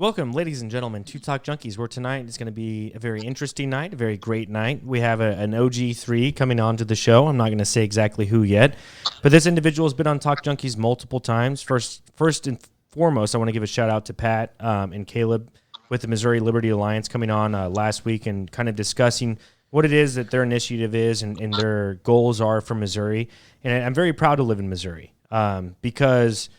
Welcome, ladies and gentlemen, to Talk Junkies, where tonight is going to be a very interesting night, a very great night. We have an OG3 coming on to the show. I'm not going to say exactly who yet, but this individual has been on Talk Junkies multiple times. First and foremost, I want to give a shout-out to Pat and Caleb with the Missouri Liberty Alliance coming on last week and kind of discussing what it is that their initiative is and their goals are for Missouri. And I'm very proud to live in Missouri because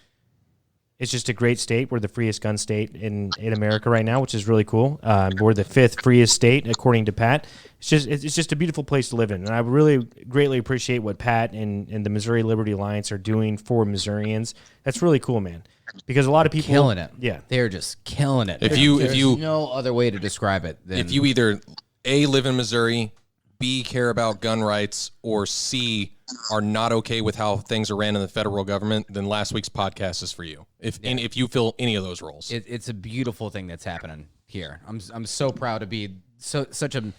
it's just a great state. We're the freest gun state in America right now, which is really cool. We're the 5th freest state, according to Pat. It's just a beautiful place to live in. And I really greatly appreciate what Pat and the Missouri Liberty Alliance are doing for Missourians. That's really cool, man. Because a lot of people killing it. Yeah, they're just killing it. There's no other way to describe it. If you either A, live in Missouri, B, care about gun rights, or C, are not okay with how things are ran in the federal government, then last week's podcast is for you. If you fill any of those roles, it's a beautiful thing that's happening here. I'm so proud to be such a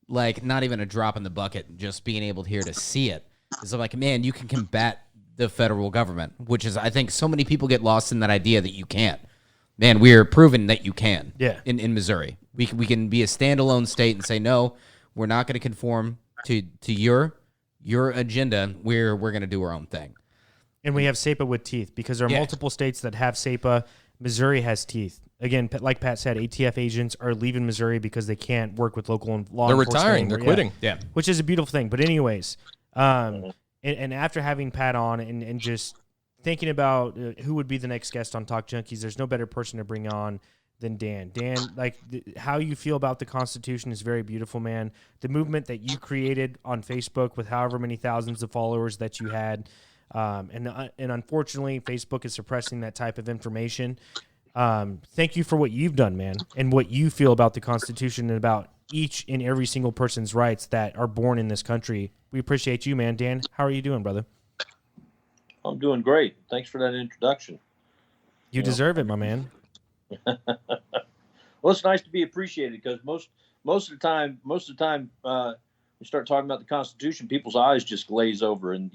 not even a drop in the bucket. Just being able here to see it is like, man, you can combat the federal government, which is, I think so many people get lost in that idea that you can't. Man, we are proving that you can. Yeah. In Missouri, we can be a standalone state and say no, we're not going to conform to your agenda. We're going to do our own thing. And we have SEPA with teeth because there are multiple states that have SEPA. Missouri has teeth. Again, like Pat said, ATF agents are leaving Missouri because they can't work with local law enforcement. They're retiring. They're quitting. Yeah, which is a beautiful thing. But anyways, and after having Pat on and just thinking about who would be the next guest on Talk Junkies, there's no better person to bring on than Dan. Dan, how you feel about the Constitution is very beautiful, man. The movement that you created on Facebook with however many thousands of followers that you had, and unfortunately, Facebook is suppressing that type of information. Thank you for what you've done, man, and what you feel about the Constitution and about each and every single person's rights that are born in this country. We appreciate you, man. Dan, how are you doing, brother? I'm doing great. Thanks for that introduction. You deserve it, my man. Well, it's nice to be appreciated because most of the time, we start talking about the Constitution, people's eyes just glaze over, and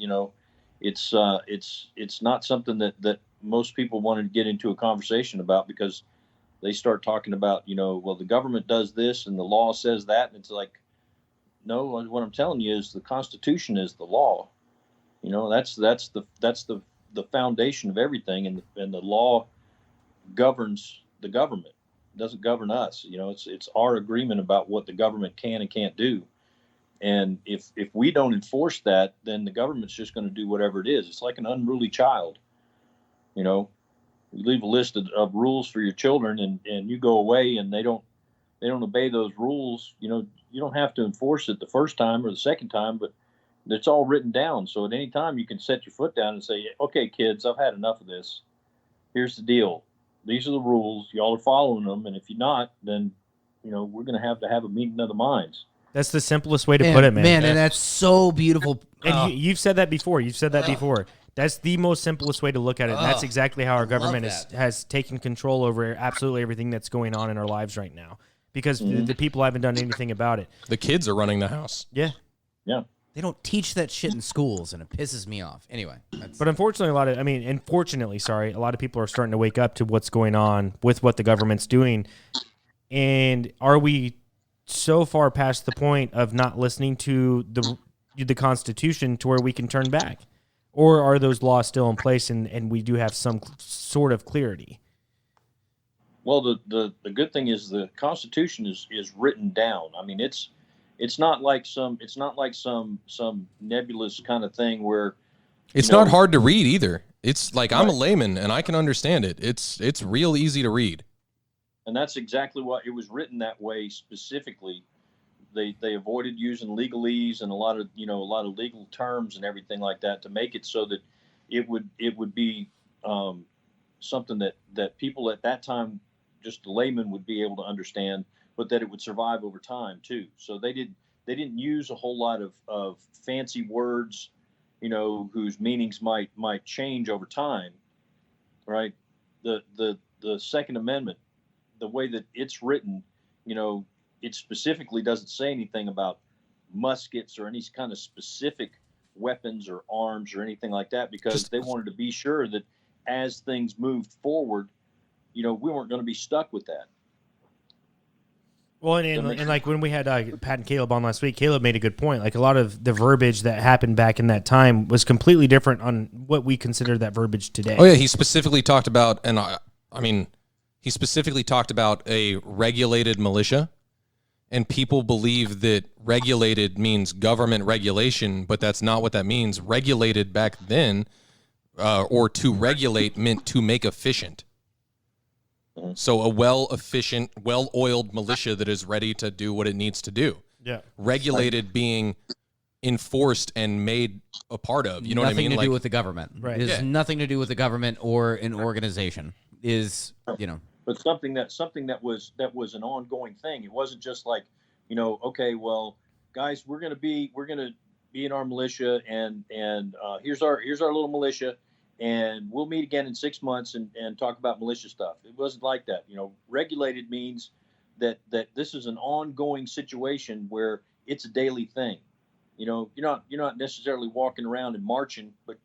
it's not something that most people want to get into a conversation about because they start talking about well, the government does this and the law says that, and it's like, no, what I'm telling you is the Constitution is the law. That's the foundation of everything, and the law governs the government. It doesn't govern us. It's our agreement about what the government can and can't do. And if we don't enforce that, then the government's just going to do whatever it is. It's like an unruly child. You leave a list of rules for your children and you go away and they don't obey those rules. You don't have to enforce it the first time or the second time, but it's all written down. So at any time you can set your foot down and say, okay, kids, I've had enough of this. Here's the deal. These are the rules. Y'all are following them. And if you're not, then, we're going to have a meeting of the minds. That's the simplest way to put it, man. Man, and that's so beautiful. And you've said that before. Before. That's the most simplest way to look at it. And that's exactly how our government has taken control over absolutely everything that's going on in our lives right now. Because the people haven't done anything about it. the kids are running the house. Yeah. Yeah. They don't teach that shit in schools, and it pisses me off. Anyway. But unfortunately, a lot of people are starting to wake up to what's going on with what the government's doing. And are we so far past the point of not listening to the Constitution to where we can turn back? Or are those laws still in place and we do have some sort of clarity? Well, the good thing is the Constitution is written down. I mean, it's not like some nebulous kind of thing where It's not hard to read either. It's like I'm a layman and I can understand it. It's real easy to read. And that's exactly what it was written that way specifically. They avoided using legalese and a lot of legal terms and everything like that to make it so that it would be something that people at that time, just the layman, would be able to understand, but that it would survive over time too. So they didn't use a whole lot of fancy words, whose meanings might change over time, right? The Second Amendment, the way that it's written, it specifically doesn't say anything about muskets or any kind of specific weapons or arms or anything like that, because they wanted to be sure that as things moved forward, we weren't going to be stuck with that. Well, and like when we had Pat and Caleb on last week, Caleb made a good point. Like a lot of the verbiage that happened back in that time was completely different on what we consider that verbiage today. Oh yeah, he specifically talked about, and he specifically talked about a regulated militia, and people believe that regulated means government regulation, but that's not what that means. Regulated back then, or to regulate meant to make efficient. So a well-efficient, well-oiled militia that is ready to do what it needs to do. Yeah. Regulated being enforced and made a part of. You know what I mean? Nothing to do with the government. Right. It has nothing to do with the government or an organization. But something that was an ongoing thing. It wasn't just like, okay, well, guys, we're gonna be in our militia, and here's our little militia. And we'll meet again in 6 months and talk about militia stuff. It wasn't like that. Regulated means that this is an ongoing situation where it's a daily thing. You're not necessarily walking around and marching, but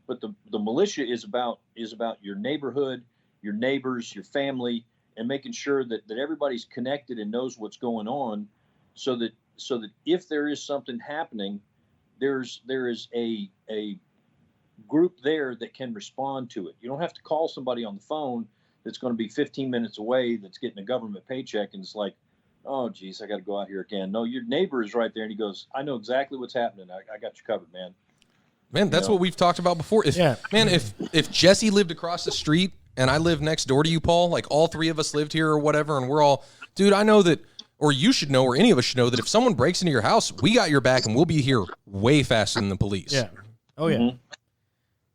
but the militia is about your neighborhood, your neighbors, your family, and making sure that everybody's connected and knows what's going on, so that if there is something happening, there is a group there that can respond to it. You don't have to call somebody on the phone that's going to be 15 minutes away, that's getting a government paycheck, and it's like, oh geez, I got to go out here again. No, your neighbor is right there, and he goes, I know exactly what's happening. I got you covered, man. Man, that's what we've talked about before. If Jesse lived across the street and I lived next door to you, Paul, like all three of us lived here or whatever, and we're all, dude, I know that, or you should know, or any of us should know that if someone breaks into your house, we got your back and we'll be here way faster than the police. Yeah. Oh yeah. Mm-hmm.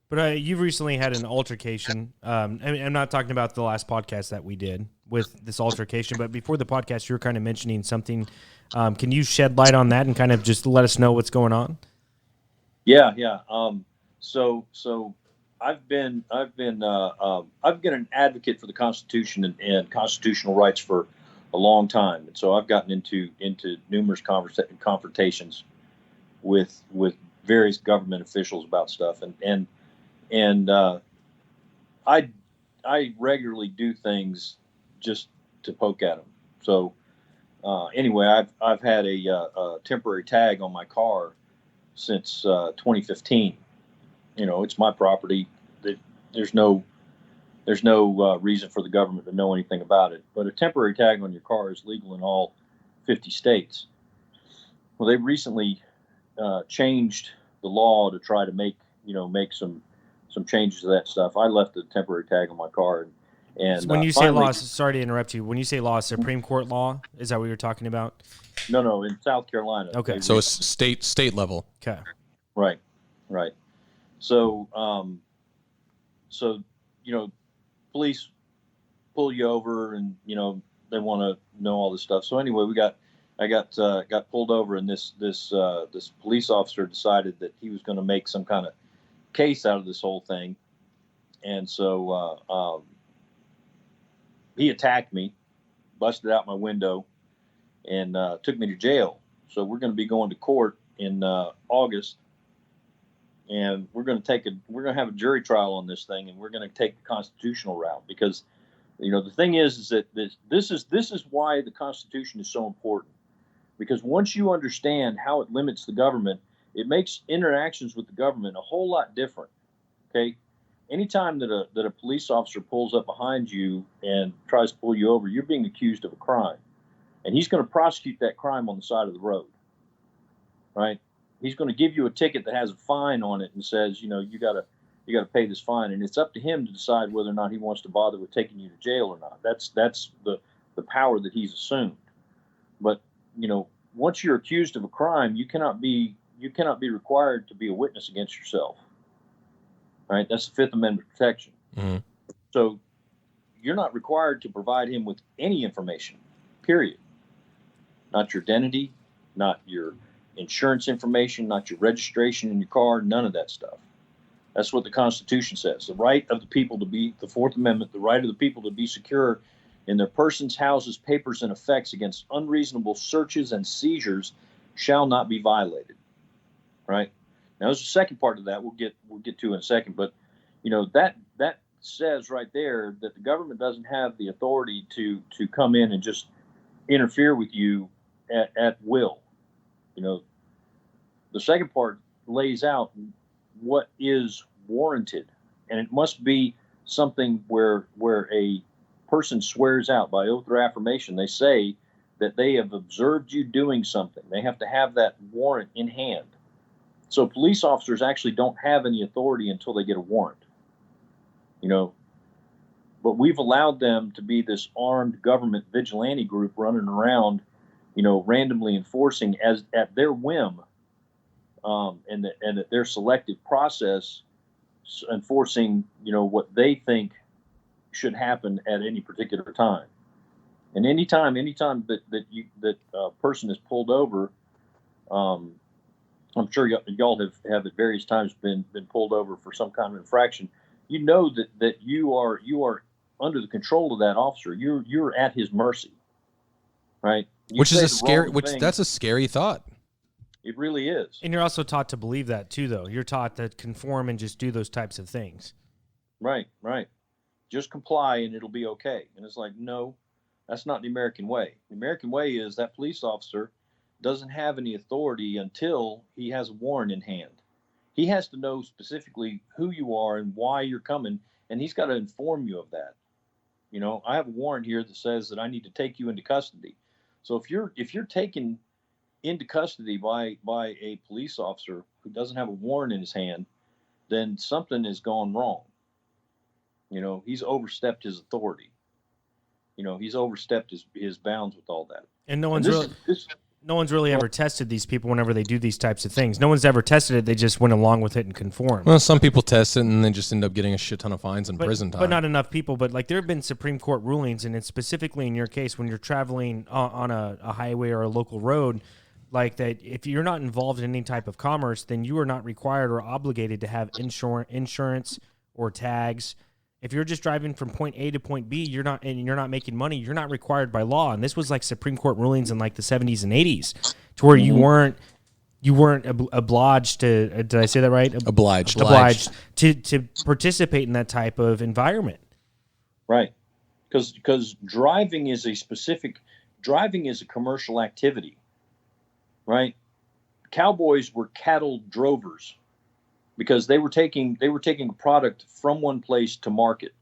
But you've recently had an altercation. I'm not talking about the last podcast that we did with this altercation, but before the podcast, you were kind of mentioning something. Can you shed light on that and kind of just let us know what's going on? Yeah. So I've been an advocate for the Constitution and constitutional rights for a long time, and so I've gotten into numerous confrontations with various government officials about stuff, and I regularly do things just to poke at them. So anyway, I've had a temporary tag on my car since 2015. It's my property. There's no reason for the government to know anything about it. But a temporary tag on your car is legal in all 50 states. Well, they recently changed the law to try to make some changes to that stuff. I left the temporary tag on my car, and so when you say law, sorry to interrupt you. When you say law, Supreme Court law, is that what you're talking about? No, in South Carolina. Okay, so it's state level. Okay, right. So, police pull you over, and they want to know all this stuff. So anyway, I got pulled over, and this police officer decided that he was going to make some kind of case out of this whole thing, and so he attacked me, busted out my window, and took me to jail. So we're going to be going to court in August, and we're going to have a jury trial on this thing, and we're going to take the constitutional route, because the thing is that this is why the Constitution is so important, because once you understand how it limits the government, it makes interactions with the government a whole lot different. Okay, anytime that a police officer pulls up behind you and tries to pull you over, you're being accused of a crime, and he's going to prosecute that crime on the side of the road. Right? He's going to give you a ticket that has a fine on it and says, you got to pay this fine, and it's up to him to decide whether or not he wants to bother with taking you to jail or not. That's the power that he's assumed. But once you're accused of a crime, you cannot be required to be a witness against yourself. Right? That's the Fifth Amendment protection. Mm-hmm. So you're not required to provide him with any information, period. Not your identity, not your insurance information, not your registration in your car, none of that stuff. That's what the Constitution says. The right of the people to be, the Fourth Amendment, the right of the people to be secure in their persons, houses, papers, and effects against unreasonable searches and seizures shall not be violated. Right? Now, there's a second part of that we'll get to in a second, but that says right there that the government doesn't have the authority to come in and just interfere with you at will. You know, the second part lays out what is warranted, and it must be something where a person swears out by oath or affirmation. They say that they have observed you doing something. They have to have that warrant in hand. So police officers actually don't have any authority until they get a warrant. You know, but we've allowed them to be this armed government vigilante group running around, you know, randomly enforcing as at their whim, and at their selective process, enforcing, you know, what they think should happen at any particular time. And anytime that person is pulled over, I'm sure y'all have at various times been pulled over for some kind of infraction. You know that you are under the control of that officer. You're at his mercy, right? Which is a scary. That's a scary thought. It really is. And you're also taught to believe that too, though. You're taught to conform and just do those types of things. Right. Just comply and it'll be okay. And it's like, no, that's not the American way. The American way is that police officer doesn't have any authority until he has a warrant in hand. He has to know specifically who you are and why you're coming, and he's got to inform you of that. You know, I have a warrant here that says that I need to take you into custody. So if you're taken into custody by a police officer who doesn't have a warrant in his hand, then something has gone wrong. You know, he's overstepped his authority. You know, he's overstepped his bounds with all that. And no one's really ever tested these people whenever they do these types of things. No one's ever tested it. They just went along with it and conformed. Well, some people test it and then just end up getting a shit ton of fines and prison time. But not enough people. But like there have been Supreme Court rulings, and it's specifically in your case when you're traveling on a highway or a local road, like that if you're not involved in any type of commerce, then you are not required or obligated to have insurance or tags. If you're just driving from point A to point B, you're not making money, you're not required by law. And this was like Supreme Court rulings in like the 70s and 80s, to where you weren't obliged to. Did I say that right? Obliged to participate in that type of environment. Right, because driving is a commercial activity. Right, cowboys were cattle drovers, because they were taking a product from one place to market.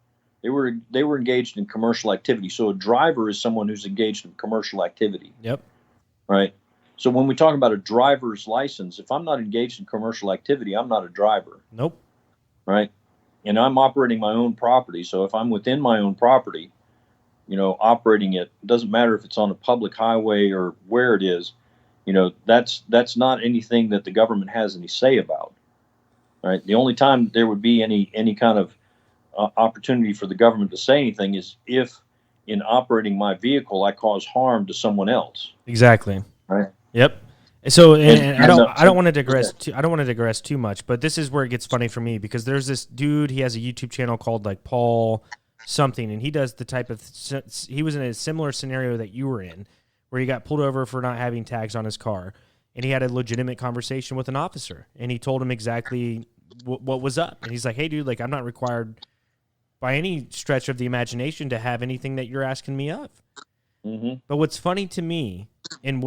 They were engaged in commercial activity. So a driver is someone who's engaged in commercial activity. Yep. Right. So when we talk about a driver's license, if I'm not engaged in commercial activity, I'm not a driver. Nope. Right. And I'm operating my own property. So if I'm within my own property, you know, operating it doesn't matter if it's on a public highway or where it is. You know, that's not anything that the government has any say about. Right. The only time there would be any kind of opportunity for the government to say anything is if, in operating my vehicle, I cause harm to someone else. Exactly. Right. Yep. So, and I don't want to digress. I don't want to digress too much, but this is where it gets funny for me, because there's this dude. He has a YouTube channel called like Paul something, and he does the type of. He was in a similar scenario that you were in, where he got pulled over for not having tags on his car. And he had a legitimate conversation with an officer, and he told him exactly what was up. And he's like, "Hey, dude, like I'm not required by any stretch of the imagination to have anything that you're asking me of." Mm-hmm. But what's funny to me, and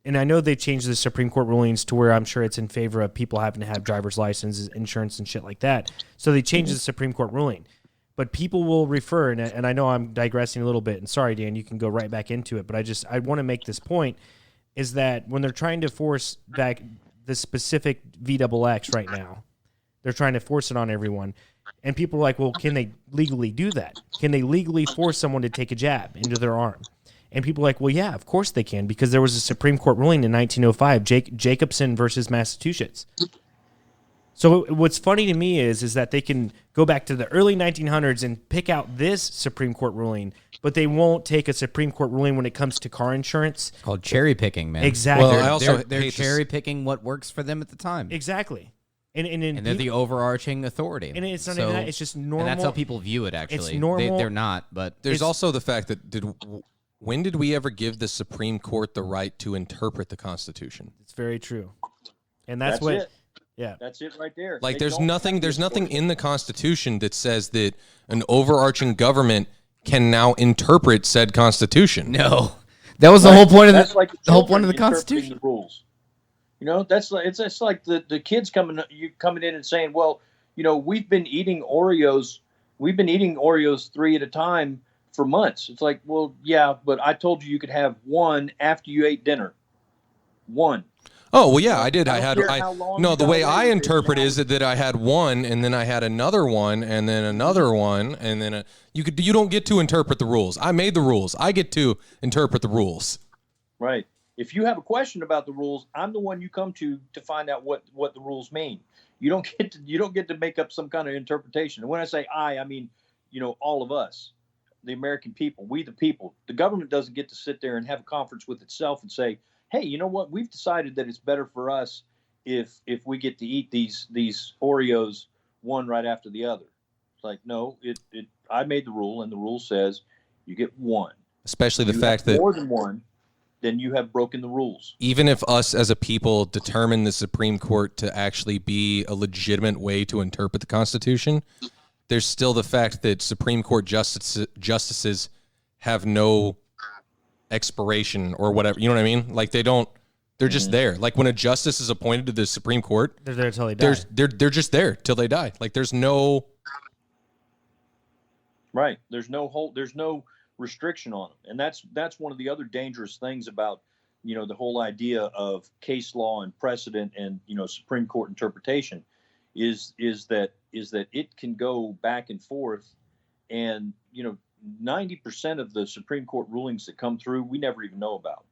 and I know they've changed the Supreme Court rulings to where I'm sure it's in favor of people having to have driver's licenses, insurance, and shit like that. So they changed the Supreme Court ruling. But people will refer, and I know I'm digressing a little bit, and sorry, Dan, you can go right back into it, but I want to make this point, is that when they're trying to force back the specific VXX right now, they're trying to force it on everyone. And people are like, well, can they legally do that? Can they legally force someone to take a jab into their arm? And people are like, well, yeah, of course they can, because there was a Supreme Court ruling in 1905, Jacobson versus Massachusetts. So what's funny to me is that they can go back to the early 1900s and pick out this Supreme Court ruling, but they won't take a Supreme Court ruling when it comes to car insurance. It's called cherry picking, man. Exactly. Well, they're cherry picking what works for them at the time. Exactly. And they're the overarching authority. And it's not even that. It's just normal. And that's how people view it, actually. It's normal. They're not, but... There's also the fact that when did we ever give the Supreme Court the right to interpret the Constitution? It's very true. And that's what... it. Yeah. That's it right there. Like They there's don't nothing have there's the nothing authority. in the Constitution that says that an overarching government can now interpret said Constitution. No, that was the Right. whole point of That's like the whole point children of the interpreting Constitution. the rules. You know, that's like it's like the kids coming in and saying, well, you know, we've been eating Oreos 3 at a time for months. It's like, well, yeah, but I told you could have one after you ate dinner. One. Oh, well, You yeah, know, I did. I don't care I how long no, you the got way away I with it, interpret now is that I had one, and then I had another one, and then another one, and then you don't get to interpret the rules. I made the rules. I get to interpret the rules. Right. If you have a question about the rules, I'm the one you come to find out what the rules mean. You don't get to make up some kind of interpretation. And when I say I mean, you know, all of us, the American people, we the people. The government doesn't get to sit there and have a conference with itself and say, "Hey, you know what? We've decided that it's better for us if we get to eat these Oreos one right after the other." It's like, no, I made the rule, and the rule says you get one. Especially the You fact have that more than one, then you have broken the rules. even if us as a people determine the Supreme Court to actually be a legitimate way to interpret the Constitution, there's still the fact that Supreme Court justices have no expiration or whatever. You know what I mean? Like they're just there. Like when a justice is appointed to the Supreme Court, They're there till they die. they're just there till they die. Like there's no Right. There's no restriction on them. And that's one of the other dangerous things about, you know, the whole idea of case law and precedent and, you know, Supreme Court interpretation is that it can go back and forth, and, you know, 90% of the Supreme Court rulings that come through we never even know about.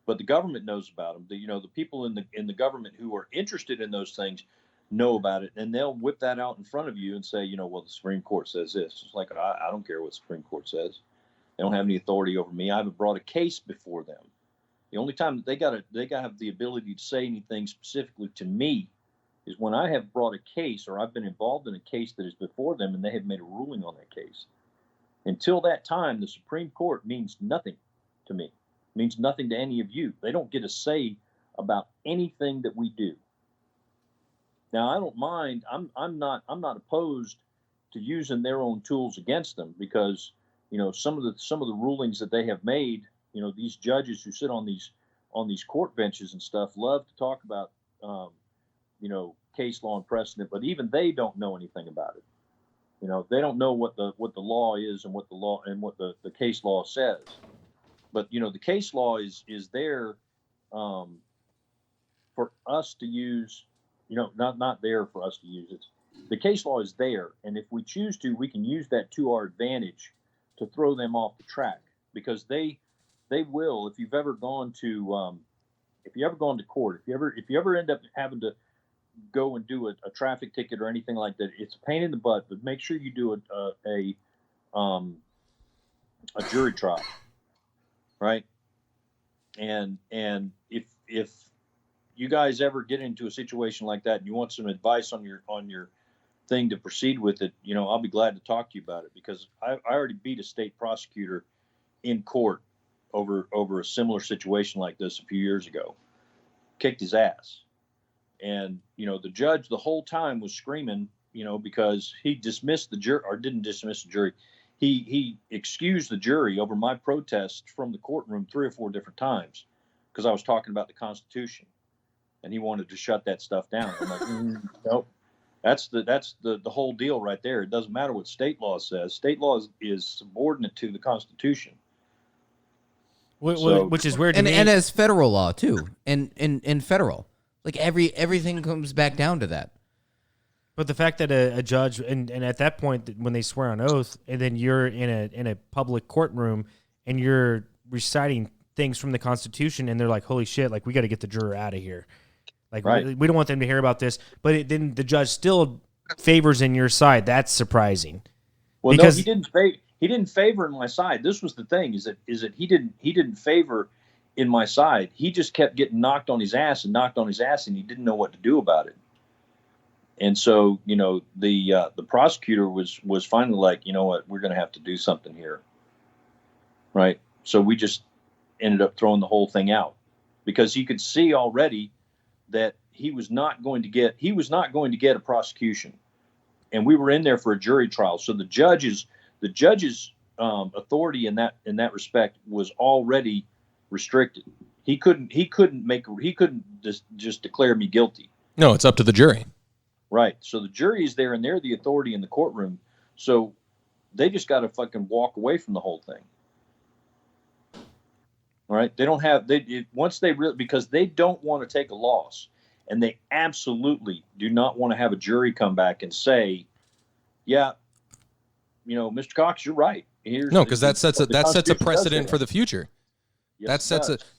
But the government knows about them. You know, the people in the government who are interested in those things know about it, and they'll whip that out in front of you and say, you know, well, the Supreme Court says this. It's like, I don't care what the Supreme Court says. They don't have any authority over me. I haven't brought a case before them. The only time that they got to have the ability to say anything specifically to me is when I have brought a case, or I've been involved in a case that is before them and they have made a ruling on that case. Until that time, the Supreme Court means nothing to me. It means nothing to any of you. They don't get a say about anything that we do. Now, I don't mind. I'm not opposed to using their own tools against them, because, you know, some of the rulings that they have made, you know, these judges who sit on these court benches and stuff love to talk about, you know, case law and precedent, but even they don't know anything about it. You know, they don't know what the law is and what the case law says. But, you know, the case law is there for us to use. You know, not there for us to use. The case law is there, and if we choose to, we can use that to our advantage to throw them off the track, because they will. If you've ever gone to court, if you ever end up having to go and do a traffic ticket or anything like that, it's a pain in the butt. But make sure you do a jury trial, right? And if you guys ever get into a situation like that and you want some advice on your thing to proceed with it, you know, I'll be glad to talk to you about it, because I already beat a state prosecutor in court over a similar situation like this a few years ago. Kicked his ass. And, you know, the judge the whole time was screaming, you know, because he dismissed the jury, or didn't dismiss the jury. He excused the jury over my protest from the courtroom 3 or 4 different times because I was talking about the Constitution. And he wanted to shut that stuff down. I'm like, nope. That's the whole deal right there. It doesn't matter what state law says. State law is subordinate to the Constitution. Which is weird to me. And as federal law too, and federal, like everything comes back down to that. But the fact that a judge and at that point when they swear on oath, and then you're in a public courtroom and you're reciting things from the Constitution, and they're like, holy shit, like we got to get the juror out of here. Like, right. We don't want them to hear about this, but then the judge still favors in your side. That's surprising. Well, because no, he didn't favor in my side. This was the thing: is that he didn't favor in my side. He just kept getting knocked on his ass, and he didn't know what to do about it. And so, you know, the prosecutor was finally like, you know what, we're going to have to do something here, right? So we just ended up throwing the whole thing out, because he could see already that he was not going to get a prosecution, and we were in there for a jury trial. So the judge's authority in that respect was already restricted. He couldn't just declare me guilty. No, it's up to the jury. Right. So the jury is there, and they're the authority in the courtroom. So they just got to fucking walk away from the whole thing. All right. They don't have because they don't want to take a loss, and they absolutely do not want to have a jury come back and say, "Yeah, Mr. Cox, you're right." Because that sets a precedent for the future. Yes,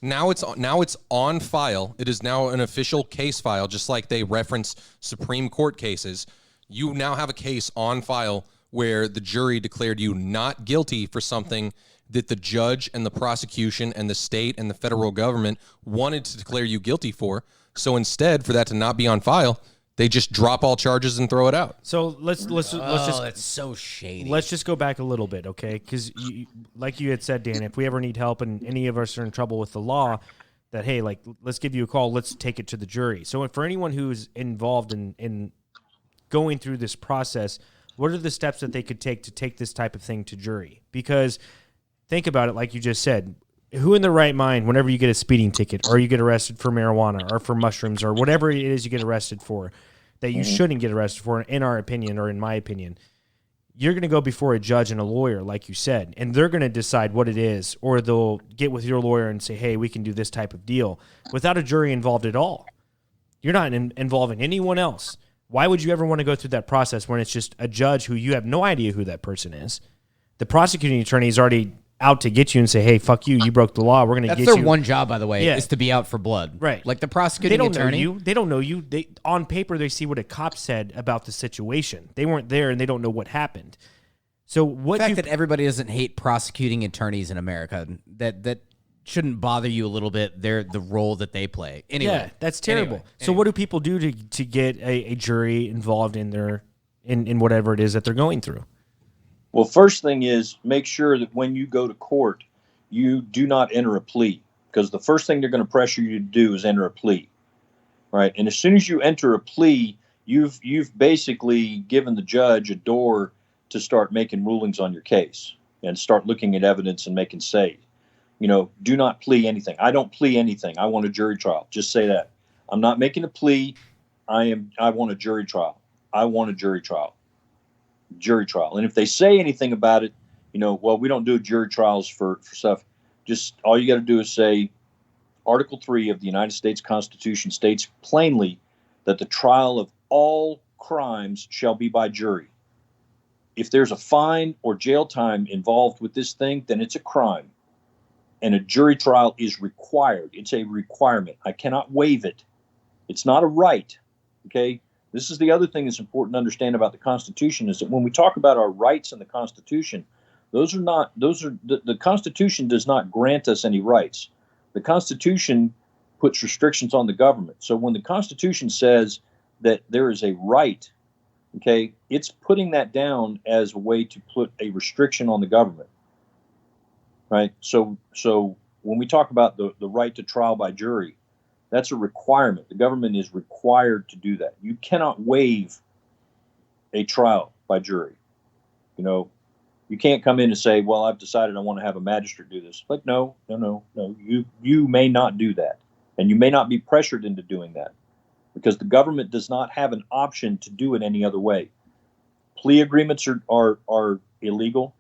now it's on file. It is now an official case file, just like they reference Supreme Court cases. You now have a case on file where the jury declared you not guilty for something that the judge and the prosecution and the state and the federal government wanted to declare you guilty for. So instead, for that to not be on file, they just drop all charges and throw it out. So let's just. That's so shady. Let's just go back a little bit, okay? Because like you had said, Dan, if we ever need help and any of us are in trouble with the law, that hey, like let's give you a call. Let's take it to the jury. So for anyone who's involved in going through this process, what are the steps that they could take to take this type of thing to jury? Because think about it, like you just said. Who in their right mind, whenever you get a speeding ticket or you get arrested for marijuana or for mushrooms or whatever it is you get arrested for, that you shouldn't get arrested for, in our opinion or in my opinion, you're going to go before a judge and a lawyer, like you said, and they're going to decide what it is, or they'll get with your lawyer and say, hey, we can do this type of deal without a jury involved at all. You're not involving anyone else. Why would you ever want to go through that process when it's just a judge who you have no idea who that person is? The prosecuting attorney is already out to get you and say, hey, fuck you, you broke the law, we're going to get you. That's their one job, by the way, is to be out for blood. Right. Like the prosecuting attorney. They don't know you. On paper, they see what a cop said about the situation. They weren't there, and they don't know what happened. So what? The fact that everybody doesn't hate prosecuting attorneys in America, that shouldn't bother you a little bit. They're the role that they play. Anyway. Yeah, that's terrible. So what do people do to get a jury involved in whatever it is that they're going through? Well, first thing is make sure that when you go to court, you do not enter a plea, because the first thing they're going to pressure you to do is enter a plea, right? And as soon as you enter a plea, you've basically given the judge a door to start making rulings on your case and start looking at evidence and making say, do not plea anything. I don't plea anything. I want a jury trial. Just say that. I'm not making a plea. I want a jury trial. I want a jury trial. Jury trial. And if they say anything about it, well, we don't do jury trials for stuff. Just all you got to do is say Article 3 of the United States Constitution states plainly that the trial of all crimes shall be by jury. If there's a fine or jail time involved with this thing, then it's a crime. And a jury trial is required. It's a requirement. I cannot waive it. It's not a right. Okay? This is the other thing that's important to understand about the Constitution, is that when we talk about our rights in the Constitution, the Constitution does not grant us any rights. The Constitution puts restrictions on the government. So when the Constitution says that there is a right, okay, it's putting that down as a way to put a restriction on the government, right? So when we talk about the right to trial by jury, that's a requirement. The government is required to do that. You cannot waive a trial by jury. You can't come in and say, well, I've decided I want to have a magistrate do this. Like, no. You may not do that. And you may not be pressured into doing that, because the government does not have an option to do it any other way. Plea agreements are illegal.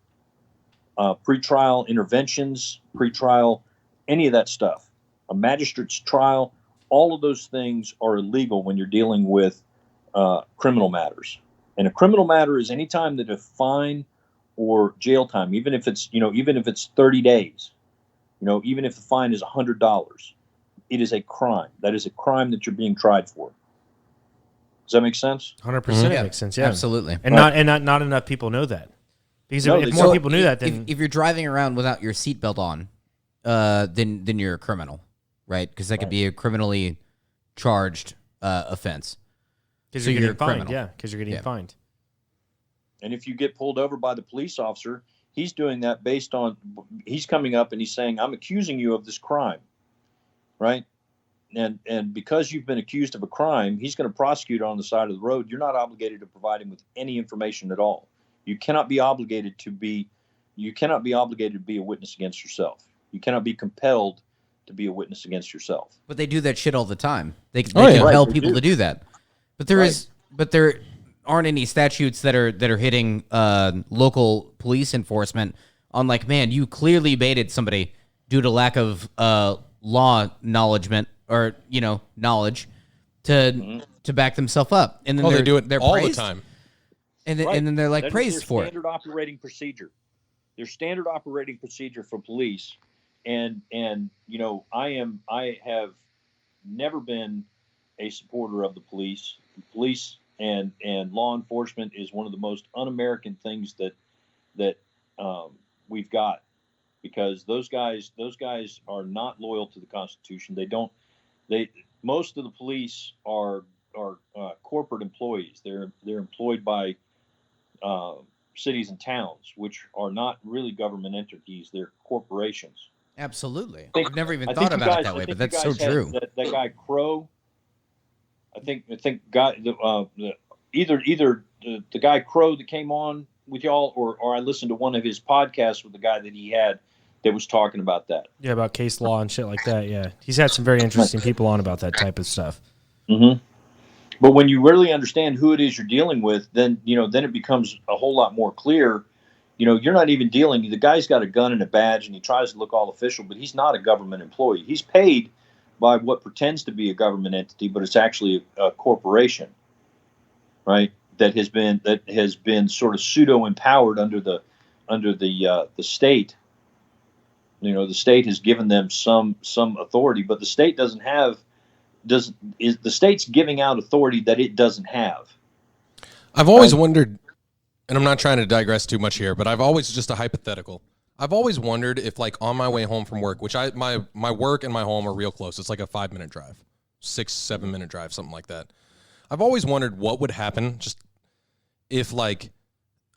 Pretrial interventions, pretrial, any of that stuff. A magistrate's trial, all of those things are illegal when you're dealing with criminal matters. And a criminal matter is any time that a fine or jail time, even if it's 30 days, even if the fine is $100, it is a crime. That is a crime that you're being tried for. Does that make sense? 100% it makes sense. Yeah, absolutely. And not enough people know that. Because if more people knew that, then if you're driving around without your seatbelt on, then you're a criminal. Right, because that could be a criminally charged offense. Because you're getting fined, yeah. Because you're getting fined. And if you get pulled over by the police officer, he's doing that he's coming up and he's saying, I'm accusing you of this crime, right? and because you've been accused of a crime, he's going to prosecute on the side of the road. You're not obligated to provide him with any information at all. You cannot be obligated to be a witness against yourself. You cannot be compelled to be a witness against yourself. But they do that shit all the time. They Oh, yeah. compel Right, they people do. to do that. But there aren't any statutes that are hitting local police enforcement on like, man, you clearly baited somebody due to lack of law knowledgement or knowledge to back themselves up. And then Oh, they do it they're all praised, the time. and then, Right. and then they're like That is praised their for it. standard operating procedure. Their standard operating procedure for police, and I have never been a supporter of the police. Police and law enforcement is one of the most un-American things that we've got, because those guys are not loyal to the Constitution. Most of the police are corporate employees. They're employed by cities and towns, which are not really government entities. They're corporations. Absolutely. think- I've never even I thought think you about guys- it that I way, think but you that's so guys had true. That guy Crow. I think either the guy Crow that came on with y'all, or I listened to one of his podcasts with the guy that he had that was talking about that. Yeah, about case law and shit like that. Yeah, he's had some very interesting people on about that type of stuff. Mm-hmm. But when you really understand who it is you're dealing with, then it becomes a whole lot more clear. You're not even dealing. The guy's got a gun and a badge, and he tries to look all official, but he's not a government employee. He's paid by what pretends to be a government entity, but it's actually a corporation, right? That has been sort of pseudo empowered under the state. The state has given them some authority, but the state the state's giving out authority that it doesn't have. I've always wondered, and I'm not trying to digress too much here, but I've always, just a hypothetical, I've always wondered if, like, on my way home from work, which my work and my home are real close. It's like a 5-minute drive, 6-7 minute drive, something like that. I've always wondered what would happen just if, like,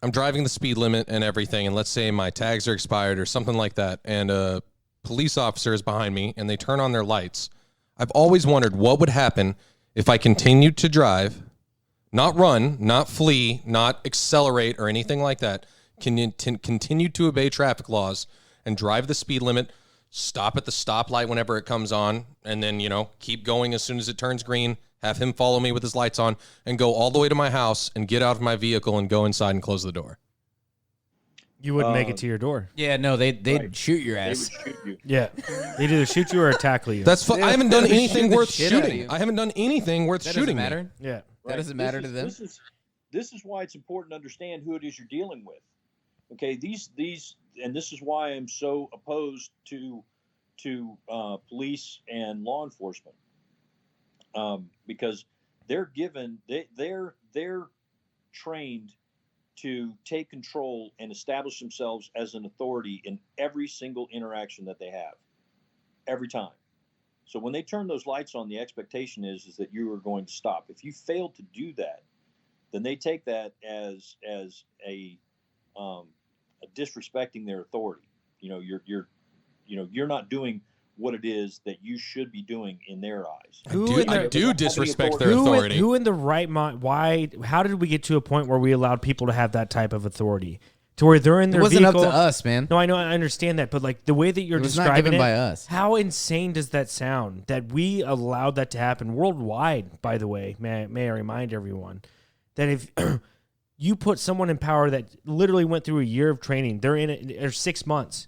I'm driving the speed limit and everything, and let's say my tags are expired or something like that, and a police officer is behind me and they turn on their lights. I've always wondered what would happen if I continued to drive, not run, not flee, not accelerate or anything like that, continue to obey traffic laws and drive the speed limit, stop at the stoplight whenever it comes on, and then, keep going as soon as it turns green, have him follow me with his lights on, and go all the way to my house and get out of my vehicle and go inside and close the door. You wouldn't make it to your door. Yeah, no, they'd Right. shoot your They ass. would shoot you. Yeah, they'd either shoot you or tackle you. That's I haven't done They'll anything shoot the worth shit out of shooting. you. I haven't done anything worth That shooting. doesn't Me. matter. Yeah. That doesn't matter to them. This is why it's important to understand who it is you're dealing with. Okay, these and this is why I'm so opposed to police and law enforcement, because they're trained to take control and establish themselves as an authority in every single interaction that they have, every time. So when they turn those lights on, the expectation is that you are going to stop. If you fail to do that, then they take that as a disrespecting their authority. You're not doing what it is that you should be doing in their eyes. I do disrespect their authority. Who in the right mind? Why? How did we get to a point where we allowed people to have that type of authority, to where they're in It their wasn't vehicle? up to us, man. No, I know, I understand that, but like the way that you're It was not describing given it, by us. how insane does that sound? That we allowed that to happen worldwide. By the way, may I remind everyone that if you put someone in power that literally went through a year of training, they're in it or 6 months.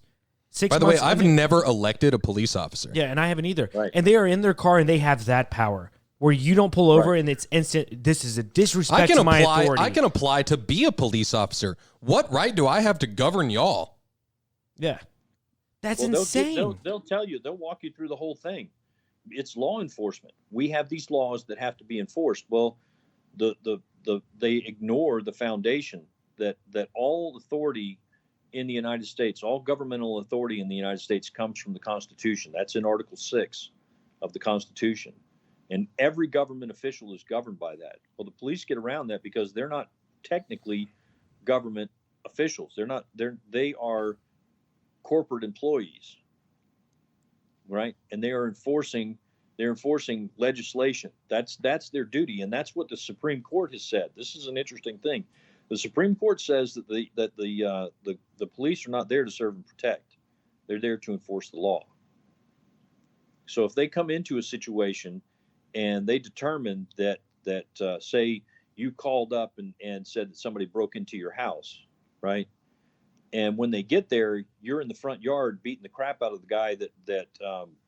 6 By the way, months, I've and they- never elected a police officer. yeah, and I haven't either. Right. And they are in their car and they have that power where you don't pull over Right. and it's instant. This is a disrespect to my authority. I can apply to be a police officer. What right do I have to govern y'all? Yeah, that's Well, insane. they'll tell you. They'll walk you through the whole thing. It's law enforcement. We have these laws that have to be enforced. Well, they ignore the foundation that all authority in the United States, all governmental authority in the United States comes from the Constitution. That's in Article 6 of the Constitution. And every government official is governed by that. Well, the police get around that because they're not technically government officials. They are corporate employees, right? And they are enforcing They're enforcing legislation. That's their duty, and that's what the Supreme Court has said. This is an interesting thing. The Supreme Court says that the police are not there to serve and protect. They're there to enforce the law. So if they come into a situation and they determine that say you called up and said that somebody broke into your house, right? And when they get there, you're in the front yard beating the crap out of the guy that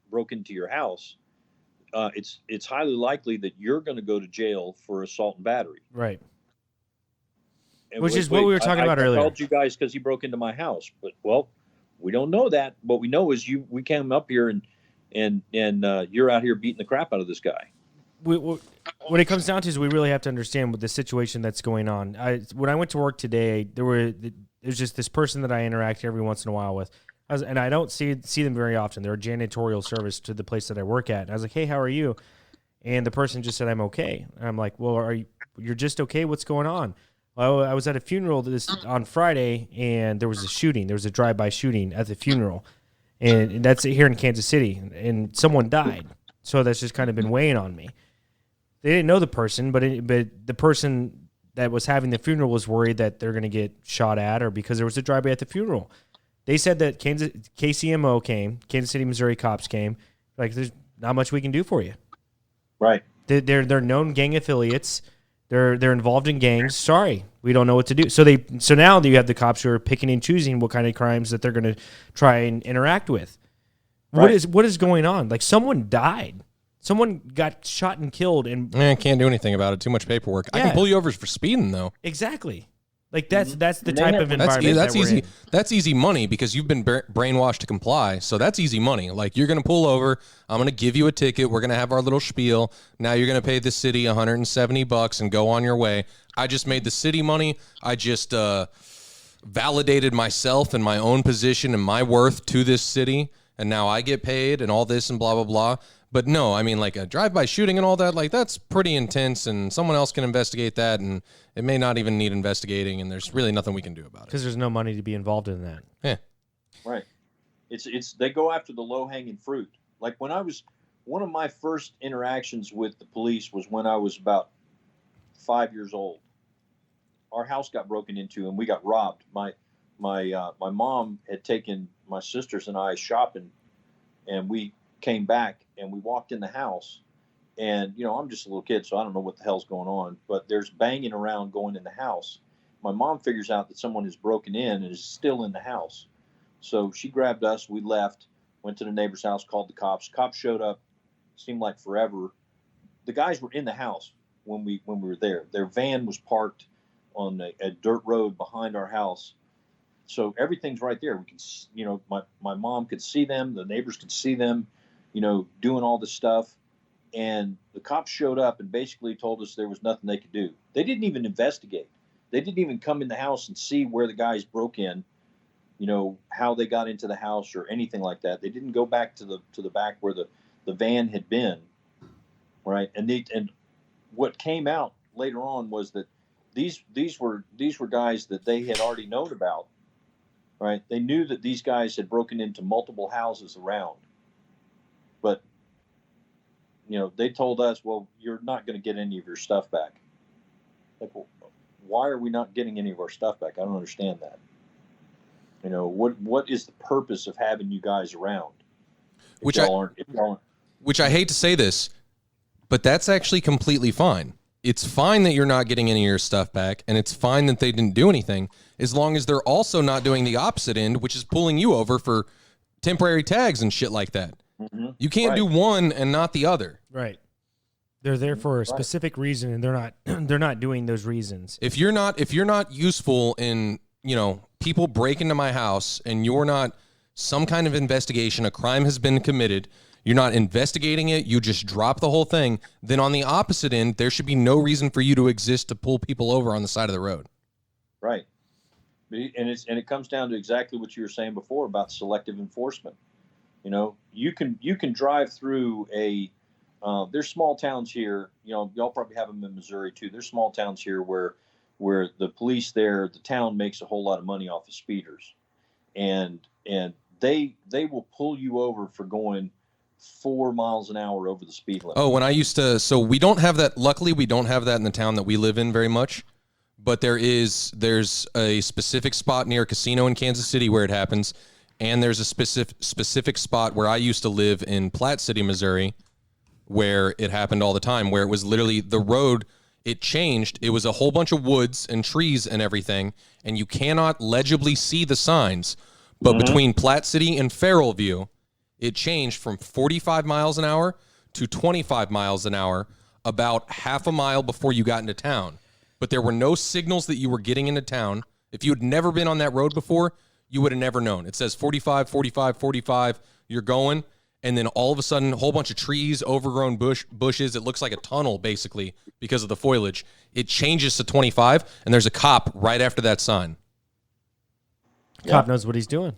broke into your house. It's highly likely that you're going to go to jail for assault and battery. Right. And Which is what we were talking about earlier. I called you guys because he broke into my house, but well, we don't know that. What we know is we came up here and you're out here beating the crap out of this guy. What it comes down to is we really have to understand what the situation that's going on. When I went to work today, there's just this person that I interact every once in a while with, and I don't see them very often. They're a janitorial service to the place that I work at. And I was like, "Hey, how are you?" And the person just said, "I'm okay." And I'm like, "Well, you're just okay? What's going on?" Well, I was at a funeral on Friday, and there was a shooting. There was a drive-by shooting at the funeral, and that's here in Kansas City, and someone died. So that's just kind of been weighing on me. They didn't know the person, but the person that was having the funeral was worried that they're going to get shot at, or because there was a drive-by at the funeral. They said that KCMO came, Kansas City, Missouri cops came. Like, there's not much we can do for you. Right. They're known gang affiliates. They're involved in gangs. Sorry, we don't know what to do. So now you have the cops who are picking and choosing what kind of crimes that they're going to try and interact with. Right. What is going on? Like, someone died. Someone got shot and killed, and I can't do anything about it. Too much paperwork. Yeah. I can pull you over for speeding, though. Exactly. Like, that's the type of environment that's we're easy. in. That's easy money because you've been brainwashed to comply. So that's easy money. Like, you're going to pull over. I'm going to give you a ticket. We're going to have our little spiel. Now you're going to pay the city $170 and go on your way. I just made the city money. I just validated myself and my own position and my worth to this city. And now I get paid and all this and blah, blah, blah. But no, I mean, like a drive-by shooting and all that, like, that's pretty intense, and someone else can investigate that, and it may not even need investigating, and there's really nothing we can do about it. Because there's no money to be involved in that. Yeah. Right. They go after the low-hanging fruit. Like, one of my first interactions with the police was when I was about 5 years old. Our house got broken into, and we got robbed. My mom had taken my sisters and I shopping, and we came back and we walked in the house, and I'm just a little kid, so I don't know what the hell's going on, but there's banging around going in the house. My mom figures out that someone has broken in and is still in the house, so she grabbed us. We left, went to the neighbor's house, called the cops. Cops showed up. Seemed like forever. The guys were in the house when we were there. Their van was parked on a dirt road behind our house, so everything's right there. We can, my mom could see them, the neighbors could see them, doing all this stuff. And the cops showed up and basically told us there was nothing they could do. They didn't even investigate. They didn't even come in the house and see where the guys broke in, how they got into the house or anything like that. They didn't go back to the back where the van had been, right? And what came out later on was that these were guys that they had already known about, right? They knew that these guys had broken into multiple houses around. But, they told us, well, you're not going to get any of your stuff back. Like, well, why are we not getting any of our stuff back? I don't understand that. What is the purpose of having you guys around? Which I hate to say this, but that's actually completely fine. It's fine that you're not getting any of your stuff back, and it's fine that they didn't do anything, as long as they're also not doing the opposite end, which is pulling you over for temporary tags and shit like that. Mm-hmm. You can't do one and not the other. Right. They're there for a specific reason, and they're not doing those reasons. If you're not useful in, people break into my house and you're not some kind of investigation, a crime has been committed, you're not investigating it, you just drop the whole thing, then on the opposite end, there should be no reason for you to exist to pull people over on the side of the road. Right. And it comes down to exactly what you were saying before about selective enforcement. You can drive through there's small towns here, y'all probably have them in Missouri too. There's small towns here where the police there, the town makes a whole lot of money off of speeders, and they will pull you over for going 4 miles an hour over the speed limit. Oh, when I used to, so we don't have that. Luckily, we don't have that in the town that we live in very much. But there's a specific spot near a casino in Kansas City where it happens, and there's a specific spot where I used to live in Platte City, Missouri, where it happened all the time. Where it was literally the road. It changed. It was a whole bunch of woods and trees and everything, and you cannot legibly see the signs. But between Platte City and Farrellview, it changed from 45 miles an hour to 25 miles an hour about half a mile before you got into town. But there were no signals that you were getting into town. If you had never been on that road before, you would have never known. It says 45, 45, 45, you're going, and then all of a sudden, a whole bunch of trees, overgrown bushes. It looks like a tunnel, basically, because of the foliage. It changes to 25, and there's a cop right after that sign. Cop knows what he's doing.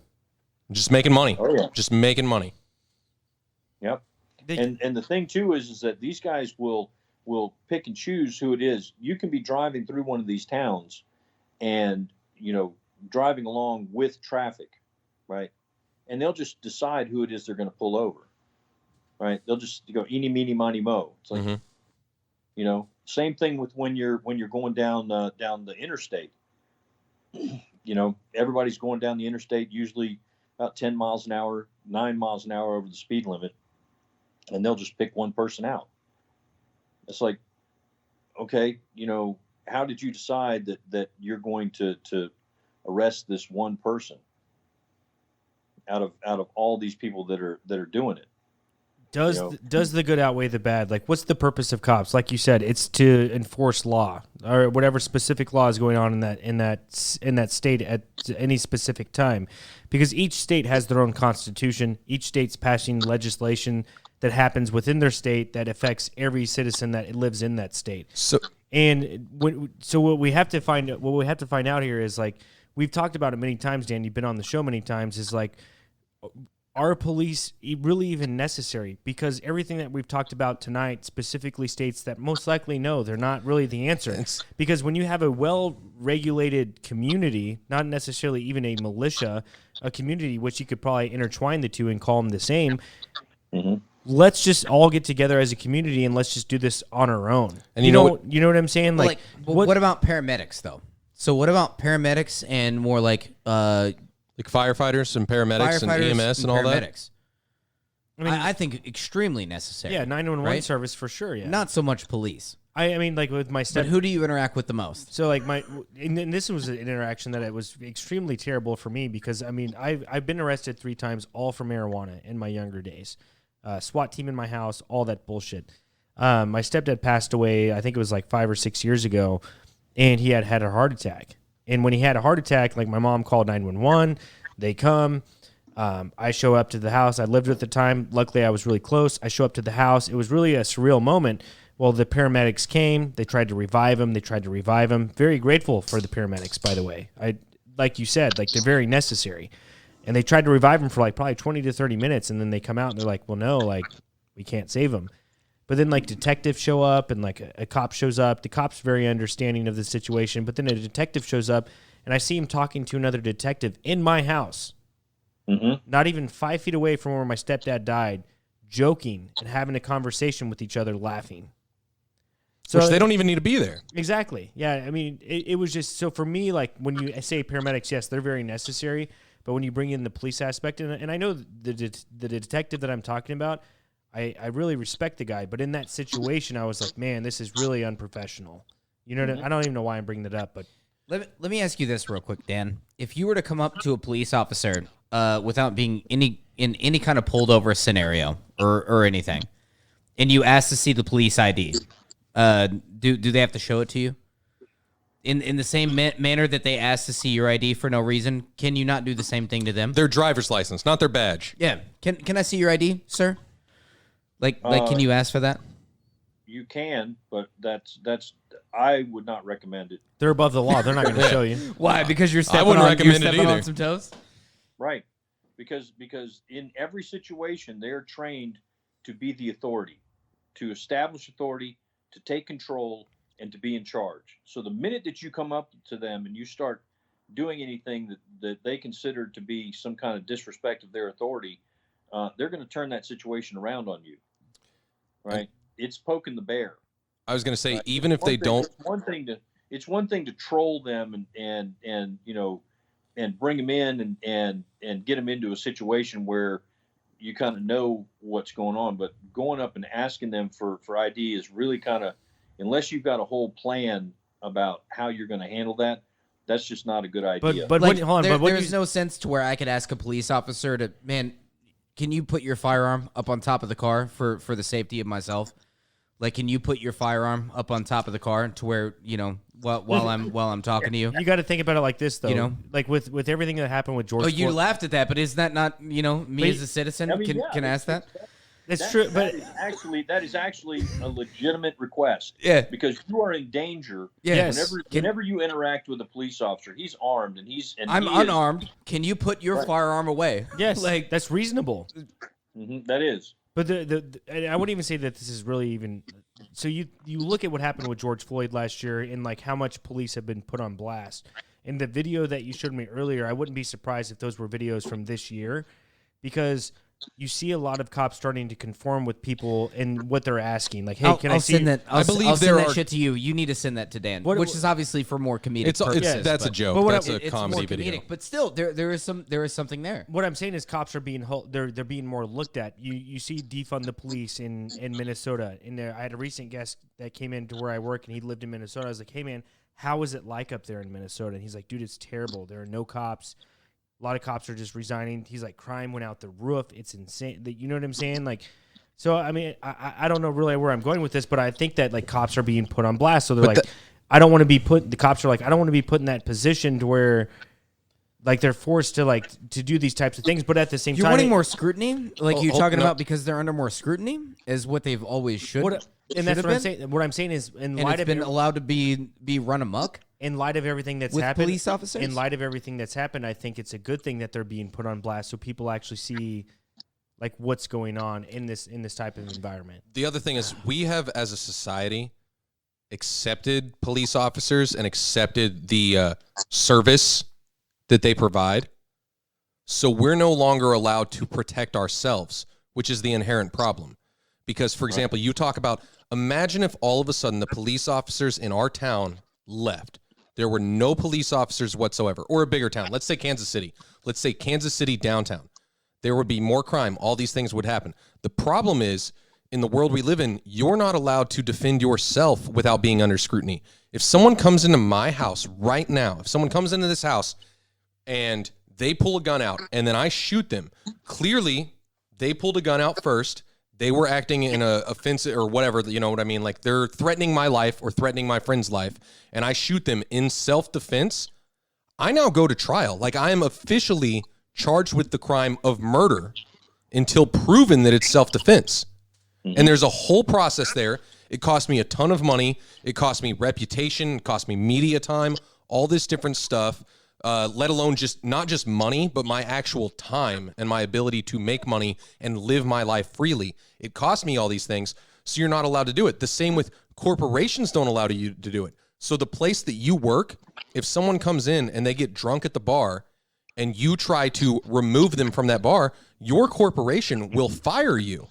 Just making money. Oh, yeah. Just making money. Yep. And the thing, too, is that these guys will pick and choose who it is. You can be driving through one of these towns and, driving along with traffic, right? And they'll just decide who it is they're going to pull over, right? They'll just go eeny, meeny, miny, mo. It's like, same thing with when you're going down the interstate. Everybody's going down the interstate, usually about 10 miles an hour, 9 miles an hour over the speed limit, and they'll just pick one person out. It's like, okay, how did you decide that you're going to arrest this one person out of all these people that are doing it? Does the good outweigh the bad? Like, what's the purpose of cops? Like you said, it's to enforce law or whatever specific law is going on in that state at any specific time, because each state has their own constitution. Each state's passing legislation that happens within their state that affects every citizen that lives in that state. So what we have to find out here is, like, we've talked about it many times, Dan. You've been on the show many times. Is like, are police really even necessary? Because everything that we've talked about tonight specifically states that most likely no, they're not really the answer. Because when you have a well-regulated community, not necessarily even a militia, a community which you could probably intertwine the two and call them the same, let's just all get together as a community and let's just do this on our own. And you know what I'm saying? Like what about paramedics, though? So what about paramedics and more like firefighters and paramedics and EMS and all that? I mean, I think extremely necessary. Yeah, 911 right? service for sure, yeah. Not so much police. I mean, like with my step. But who do you interact with the most? So, like, and this was an interaction that it was extremely terrible for me because, I mean, I've been arrested 3 times, all for marijuana in my younger days. SWAT team in my house, all that bullshit. My stepdad passed away, I think it was like 5 or 6 years ago, and he had a heart attack. And when he had a heart attack, like, my mom called 911. They come. I show up to the house. I lived at the time. Luckily, I was really close. I show up to the house. It was really a surreal moment. Well, the paramedics came. They tried to revive him. Very grateful for the paramedics, by the way. Like you said, like, they're very necessary. And they tried to revive him for like probably 20 to 30 minutes, and then they come out and they're like, well, no, like, we can't save him. But then, like, detectives show up and, like, a cop shows up. The cop's very understanding of the situation, but then a detective shows up, and I see him talking to another detective in my house, not even 5 feet away from where my stepdad died, joking and having a conversation with each other, laughing. So which they don't even need to be there. Exactly. Yeah, I mean, it was just, so for me, like, when you say paramedics, yes, they're very necessary, but when you bring in the police aspect, and I know the detective that I'm talking about, I really respect the guy, but in that situation, I was like, man, this is really unprofessional. You know, I don't even know why I'm bringing it up, but let me ask you this real quick, Dan. If you were to come up to a police officer without being in any kind of pulled over scenario or anything, and you ask to see the police ID, do they have to show it to you? In the same manner that they ask to see your ID for no reason, can you not do the same thing to them? Their driver's license, not their badge. Yeah. Can I see your ID, sir? Like, can you ask for that? You can, but that's I would not recommend it. They're above the law. They're not going to show you. Why? Because you're stepping, I wouldn't recommend it either. On some toes? Right. Because in every situation, they're trained to be the authority, to establish authority, to take control, and to be in charge. So the minute that you come up to them and you start doing anything that they consider to be some kind of disrespect of their authority, they're going to turn that situation around on you. Right? It's poking the bear. I was going to say, Right? even if they don't, it's one thing to troll them and and bring them in and get them into a situation where you kind of know what's going on, but going up and asking them for ID is really kind of, unless you've got a whole plan about how you're going to handle that, that's just not a good idea. But Like, hold on, there's no sense to where I could ask a police officer to, man, can you put your firearm up on top of the car for the safety of myself? Like, can you put your firearm up on top of the car to where, while I'm talking to you? You got to think about it like this, though. You know? Like with everything that happened with George Oh, you Floyd. laughed at that, but is that not, me as a citizen can ask that? It's true, but that is actually a legitimate request. Yeah. Because you are in danger. Yes. Whenever you interact with a police officer, he's armed and I'm unarmed. Can you put your firearm away? yes, Like, that's reasonable. That is. But and I wouldn't even say that this is really even. So you look at what happened with George Floyd last year and like how much police have been put on blast. In the video that you showed me earlier, I wouldn't be surprised if those were videos from this year, because you see a lot of cops starting to conform with people and what they're asking. Like, hey, can I see send that? I believe I'll there send that are- shit to you. You need to send that to Dan, What- which is obviously for more comedic it's purposes. that's a but joke. but what That's I- a it's comedy more video. comedic, but still, there is something there. What I'm saying is cops are being they're being more looked at. You see defund the police in Minnesota. In there, I had a recent guest that came in to where I work, and he lived in Minnesota. I was like, hey man, how is it like up there in Minnesota? And he's like, dude, it's terrible. There are no cops. A lot of cops are just resigning. He's like, crime went out the roof. It's insane. You know what I'm saying? Like, so I mean, I don't know really where I'm going with this, but I think that like cops are being put on blast. So they're like, I don't want to be put. The cops are like, I don't want to be put in that position to where, like, they're forced to do these types of things. But at the same You're time, wanting more scrutiny, like you're talking no. about, because they're under more scrutiny, is what they've always should. and that's have what I'm been. saying. What I'm saying is, in And light it's of been allowed to be run amok. in light of everything that's With happened, police officers? in light of everything that's happened, I think it's a good thing that they're being put on blast so people actually see like what's going on in this type of environment. The other thing is, we have, as a society, accepted police officers and accepted the service that they provide. So we're no longer allowed to protect ourselves, which is the inherent problem. Because, for example, you talk about, imagine if all of a sudden the police officers in our town left. There were no police officers whatsoever, or a bigger town. Let's say Kansas City. Let's say Kansas City downtown. There would be more crime. All these things would happen. The problem is, in the world we live in, you're not allowed to defend yourself without being under scrutiny. If someone comes into my house right now, if someone comes into this house and they pull a gun out and then I shoot them, clearly they pulled a gun out first. They were acting in a offensive or whatever, you know what I mean? Like, they're threatening my life or threatening my friend's life, and I shoot them in self-defense. I now go to trial. Like, I am officially charged with the crime of murder until proven that it's self-defense. And there's a whole process there. It cost me a ton of money. It cost me reputation. It cost me media time, all this different stuff. Let alone not just money, but my actual time and my ability to make money and live my life freely. It cost me all these things, so you're not allowed to do it. The same with corporations don't allow you to do it. So the place that you work, if someone comes in and they get drunk at the bar and you try to remove them from that bar, your corporation will fire you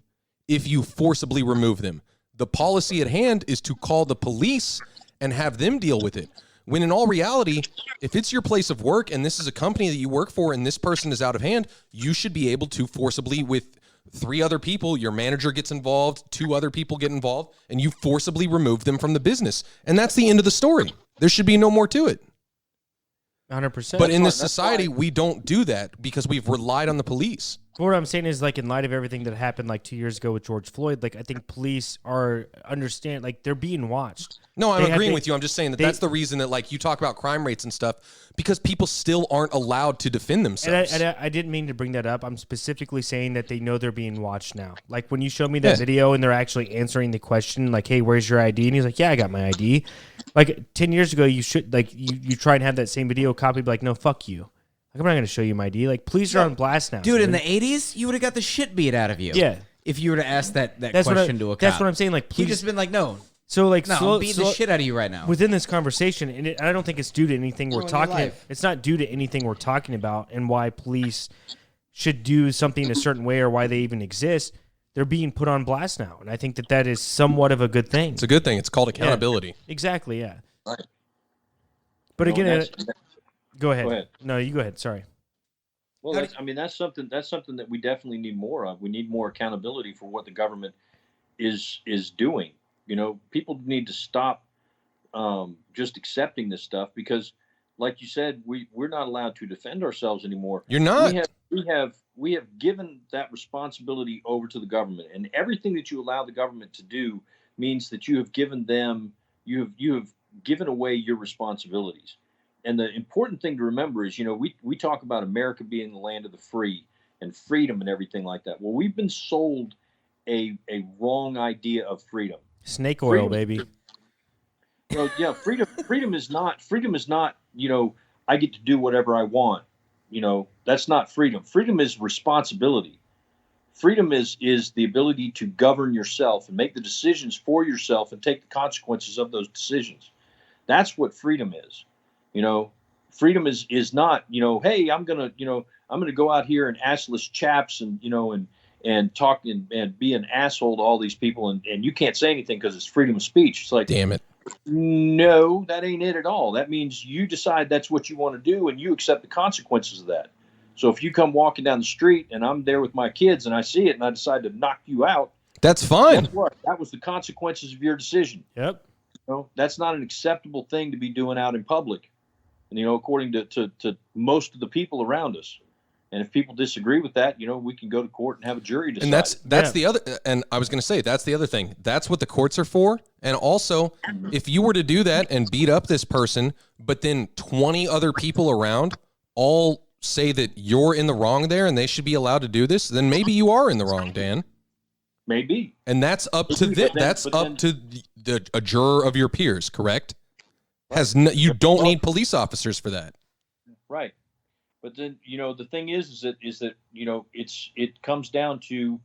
if you forcibly remove them. The policy at hand is to call the police and have them deal with it. When in all reality, if it's your place of work and this is a company that you work for and this person is out of hand, you should be able to forcibly, with 3 other people, your manager gets involved, 2 other people get involved, and you forcibly remove them from the business. And that's the end of the story. There should be no more to it. 100%. But in this society, we don't do that because we've relied on the police. What I'm saying is, like, in light of everything that happened like 2 years ago with George Floyd, like, I think police like, they're being watched. No, I'm agreeing with you. I'm just saying that's the reason that, like, you talk about crime rates and stuff, because people still aren't allowed to defend themselves. And I didn't mean to bring that up. I'm specifically saying that they know they're being watched now. Like, when you showed me that video and they're actually answering the question, like, hey, where's your ID? And he's like, yeah, I got my ID. Like, 10 years ago, you should, like, you try and have that same video copied, be like, no, fuck you. Like, I'm not going to show you my ID. Like, police are on blast now. Dude, in the 80s, you would have got the shit beat out of you. Yeah. If you were to ask that question to a cop. That's what I'm saying. Like, You've please. just been like, no, So, like, I'm beating the shit out of you right now. within this conversation, and I don't think it's due to anything we're Ruin your talking. life. It's not due to anything we're talking about, and why police should do something a certain way or why they even exist, they're being put on blast now. And I think that is somewhat of a good thing. It's a good thing. It's called accountability. Yeah, exactly, yeah. Right. But again, that's- go ahead. Go ahead. No, you go ahead. Sorry. Well, that's something that we definitely need more of. We need more accountability for what the government is doing. People need to stop just accepting this stuff because, like you said, we're not allowed to defend ourselves anymore. You're not. We have given that responsibility over to the government, and everything that you allow the government to do means that you have given them you have given away your responsibilities. And the important thing to remember is, we talk about America being the land of the free and freedom and everything like that. Well, we've been sold a wrong idea of freedom. Snake oil, baby. Well, yeah, freedom is not, I get to do whatever I want. That's not freedom. Freedom is responsibility. Freedom is the ability to govern yourself and make the decisions for yourself and take the consequences of those decisions. That's what freedom is. Freedom is not, hey, I'm gonna go out here and assless chaps and talk and be an asshole to all these people and you can't say anything because it's freedom of speech. It's like, damn it. No, that ain't it at all. That means you decide that's what you want to do and you accept the consequences of that. So if you come walking down the street and I'm there with my kids and I see it and I decide to knock you out, that's fine. Guess what? That was the consequences of your decision. Yep. That's not an acceptable thing to be doing out in public. And, according to most of the people around us. And if people disagree with that, we can go to court and have a jury decide. And that's the other, and I was going to say, that's the other thing. That's what the courts are for. And also, if you were to do that and beat up this person, but then 20 other people around all say that you're in the wrong there and they should be allowed to do this, then maybe you are in the wrong, Dan. Maybe. And that's up to a juror of your peers, correct? You don't need police officers for that. Right. But then, the thing is that it comes down to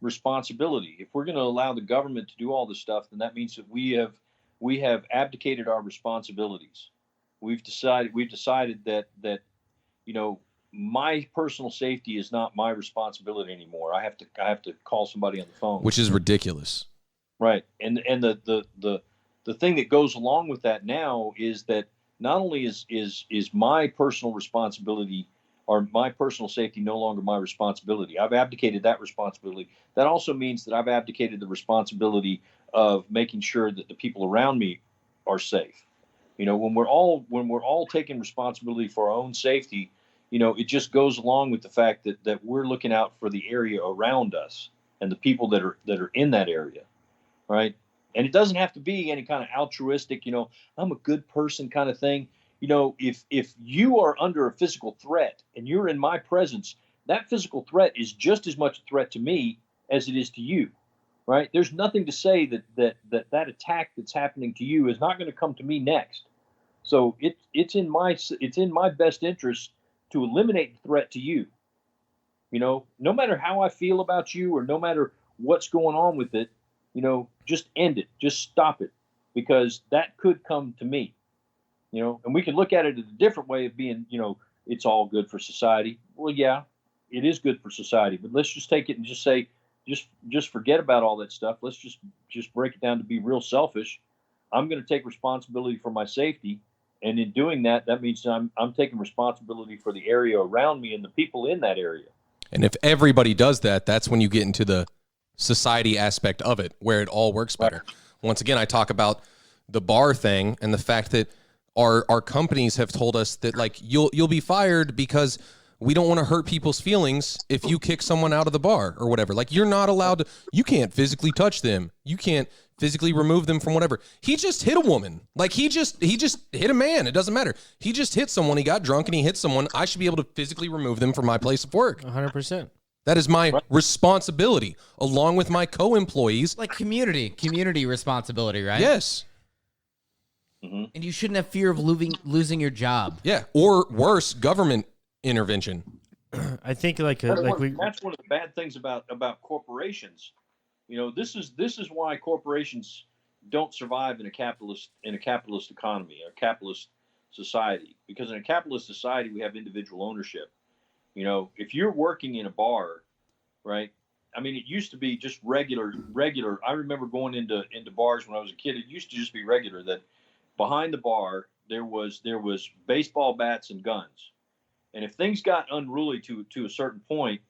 responsibility. If we're going to allow the government to do all this stuff, then that means that we have abdicated our responsibilities. We've decided that my personal safety is not my responsibility anymore. I have to call somebody on the phone, which is ridiculous. Right. And the thing that goes along with that now is that not only is my personal responsibility or my personal safety no longer my responsibility. I've abdicated that responsibility. That also means that I've abdicated the responsibility of making sure that the people around me are safe. When we're all taking responsibility for our own safety, it just goes along with the fact that we're looking out for the area around us and the people that are in that area, right? And it doesn't have to be any kind of altruistic, I'm a good person kind of thing. If you are under a physical threat and you're in my presence, that physical threat is just as much a threat to me as it is to you, right? There's nothing to say that attack that's happening to you is not going to come to me next. So it's in my best interest to eliminate the threat to you. No matter how I feel about you or no matter what's going on with it, just end it, just stop it, because that could come to me, and we can look at it as a different way of being, it's all good for society. Well, yeah, it is good for society, but let's just take it and just say, just forget about all that stuff. Let's just break it down to be real selfish. I'm going to take responsibility for my safety. And in doing that, that means I'm taking responsibility for the area around me and the people in that area. And if everybody does that, that's when you get into the society aspect of it, where it all works better. Right. Once again, I talk about the bar thing and the fact that our companies have told us that, like, you'll be fired because we don't want to hurt people's feelings if you kick someone out of the bar or whatever. Like, you're not allowed to, you can't physically touch them. You can't physically remove them from whatever. He just hit a woman. Like, he just hit a man. It doesn't matter. He just hit someone. He got drunk and he hit someone. I should be able to physically remove them from my place of work. 100%. That is my responsibility, along with my co-employees. Like community responsibility, right? Yes. Mm-hmm. And you shouldn't have fear of losing your job. Yeah, or worse, government intervention. I think that's one of the bad things about corporations. This is why corporations don't survive in a capitalist economy or capitalist society, because in a capitalist society we have individual ownership. You know, if you're working in a bar, right? I mean, it used to be just regular. I remember going into bars when I was a kid. It used to just be regular that behind the bar there was baseball bats and guns. And if things got unruly to a certain point,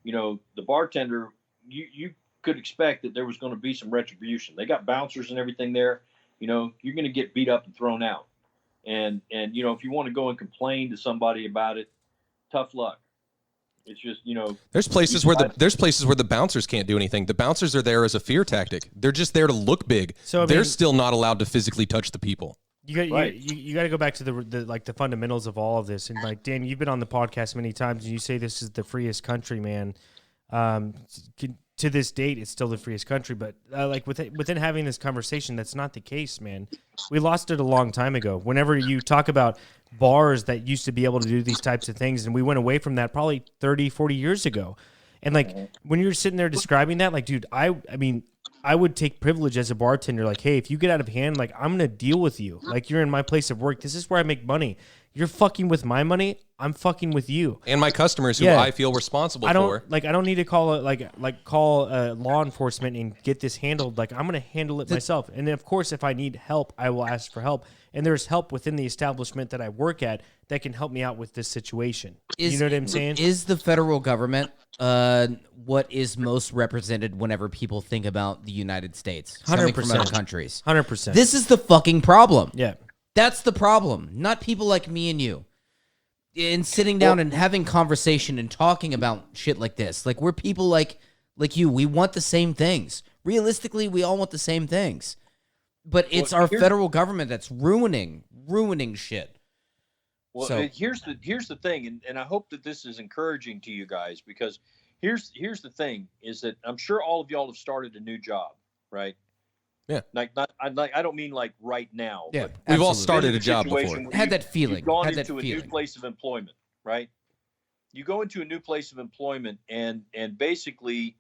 you know, the bartender, you could expect that there was going to be some retribution. They got bouncers and everything there. You know, you're going to get beat up and thrown out. And you know, if you want to go and complain to somebody about it, tough luck. It's just, you know, there's places where the bouncers can't do anything. The bouncers are there as a fear tactic. They're just there to look big. So they're still not allowed to physically touch the people. You got to go back to the fundamentals of all of this. And like, Dan, you've been on the podcast many times, and you say this is the freest country, man. To this date, it's still the freest country. But like within having this conversation, that's not the case, man. We lost it a long time ago. Whenever you talk about bars that used to be able to do these types of things, and we went away from that probably 30, 40 years ago. And like when you're sitting there describing that, like, dude, I mean, I would take privilege as a bartender. Like, hey, if you get out of hand, like, I'm going to deal with you. Like, you're in my place of work. This is where I make money. You're fucking with my money. I'm fucking with you. And my customers who I feel responsible for. Like, I don't need to call law enforcement and get this handled. Like, I'm going to handle it myself. And of course, if I need help, I will ask for help. And there's help within the establishment that I work at that can help me out with this situation. You know what I'm saying? Is the federal government what is most represented whenever people think about the United States? 100%. Coming from other countries. 100%. This is the fucking problem. Yeah. That's the problem. Not people like me and you. And sitting down and having conversation and talking about shit like this. Like, we're people like you. We want the same things. Realistically, we all want the same things. But it's our federal government that's ruining shit. Well, so here's the thing, and I hope that this is encouraging to you guys, because here's the thing, is that I'm sure all of y'all have started a new job, right? Yeah. I don't mean like right now. Yeah, but we've all started a job before. Had that feeling. You've gone into a new place of employment, right? You go into a new place of employment, and basically,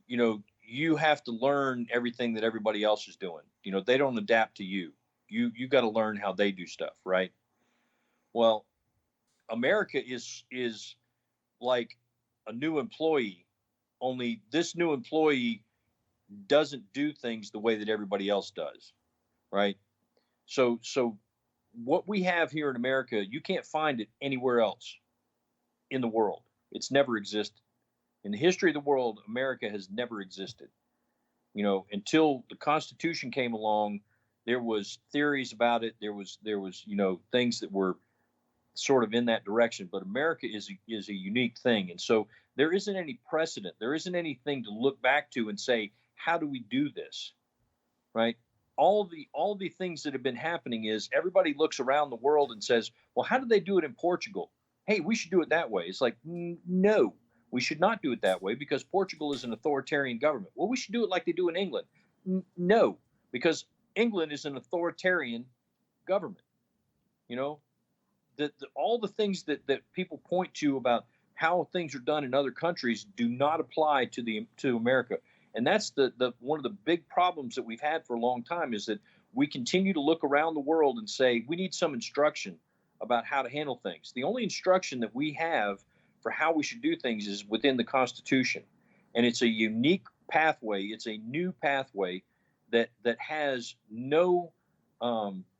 you know, you have to learn everything that everybody else is doing. You know, they don't adapt to you. You got to learn how they do stuff, right? Well, America is like a new employee, only this new employee doesn't do things the way that everybody else does, right? So what we have here in America, you can't find it anywhere else in the world. It's never existed. In the history of the world, America has never existed. You know, until the Constitution came along, there was theories about it. There was you know, things that were sort of in that direction. But America is a unique thing, and so there isn't any precedent. There isn't anything to look back to and say, how do we do this, right? All the things that have been happening is everybody looks around the world and says, well, how do they do it in Portugal? Hey, we should do it that way. It's like, no. We should not do it that way because Portugal is an authoritarian government. Well, we should do it like they do in England. No, because England is an authoritarian government. You know, all the things that people point to about how things are done in other countries do not apply to America. And that's the one of the big problems that we've had for a long time, is that we continue to look around the world and say, we need some instruction about how to handle things. The only instruction that we have for how we should do things is within the Constitution. And it's a unique pathway. It's a new pathway that has no, no,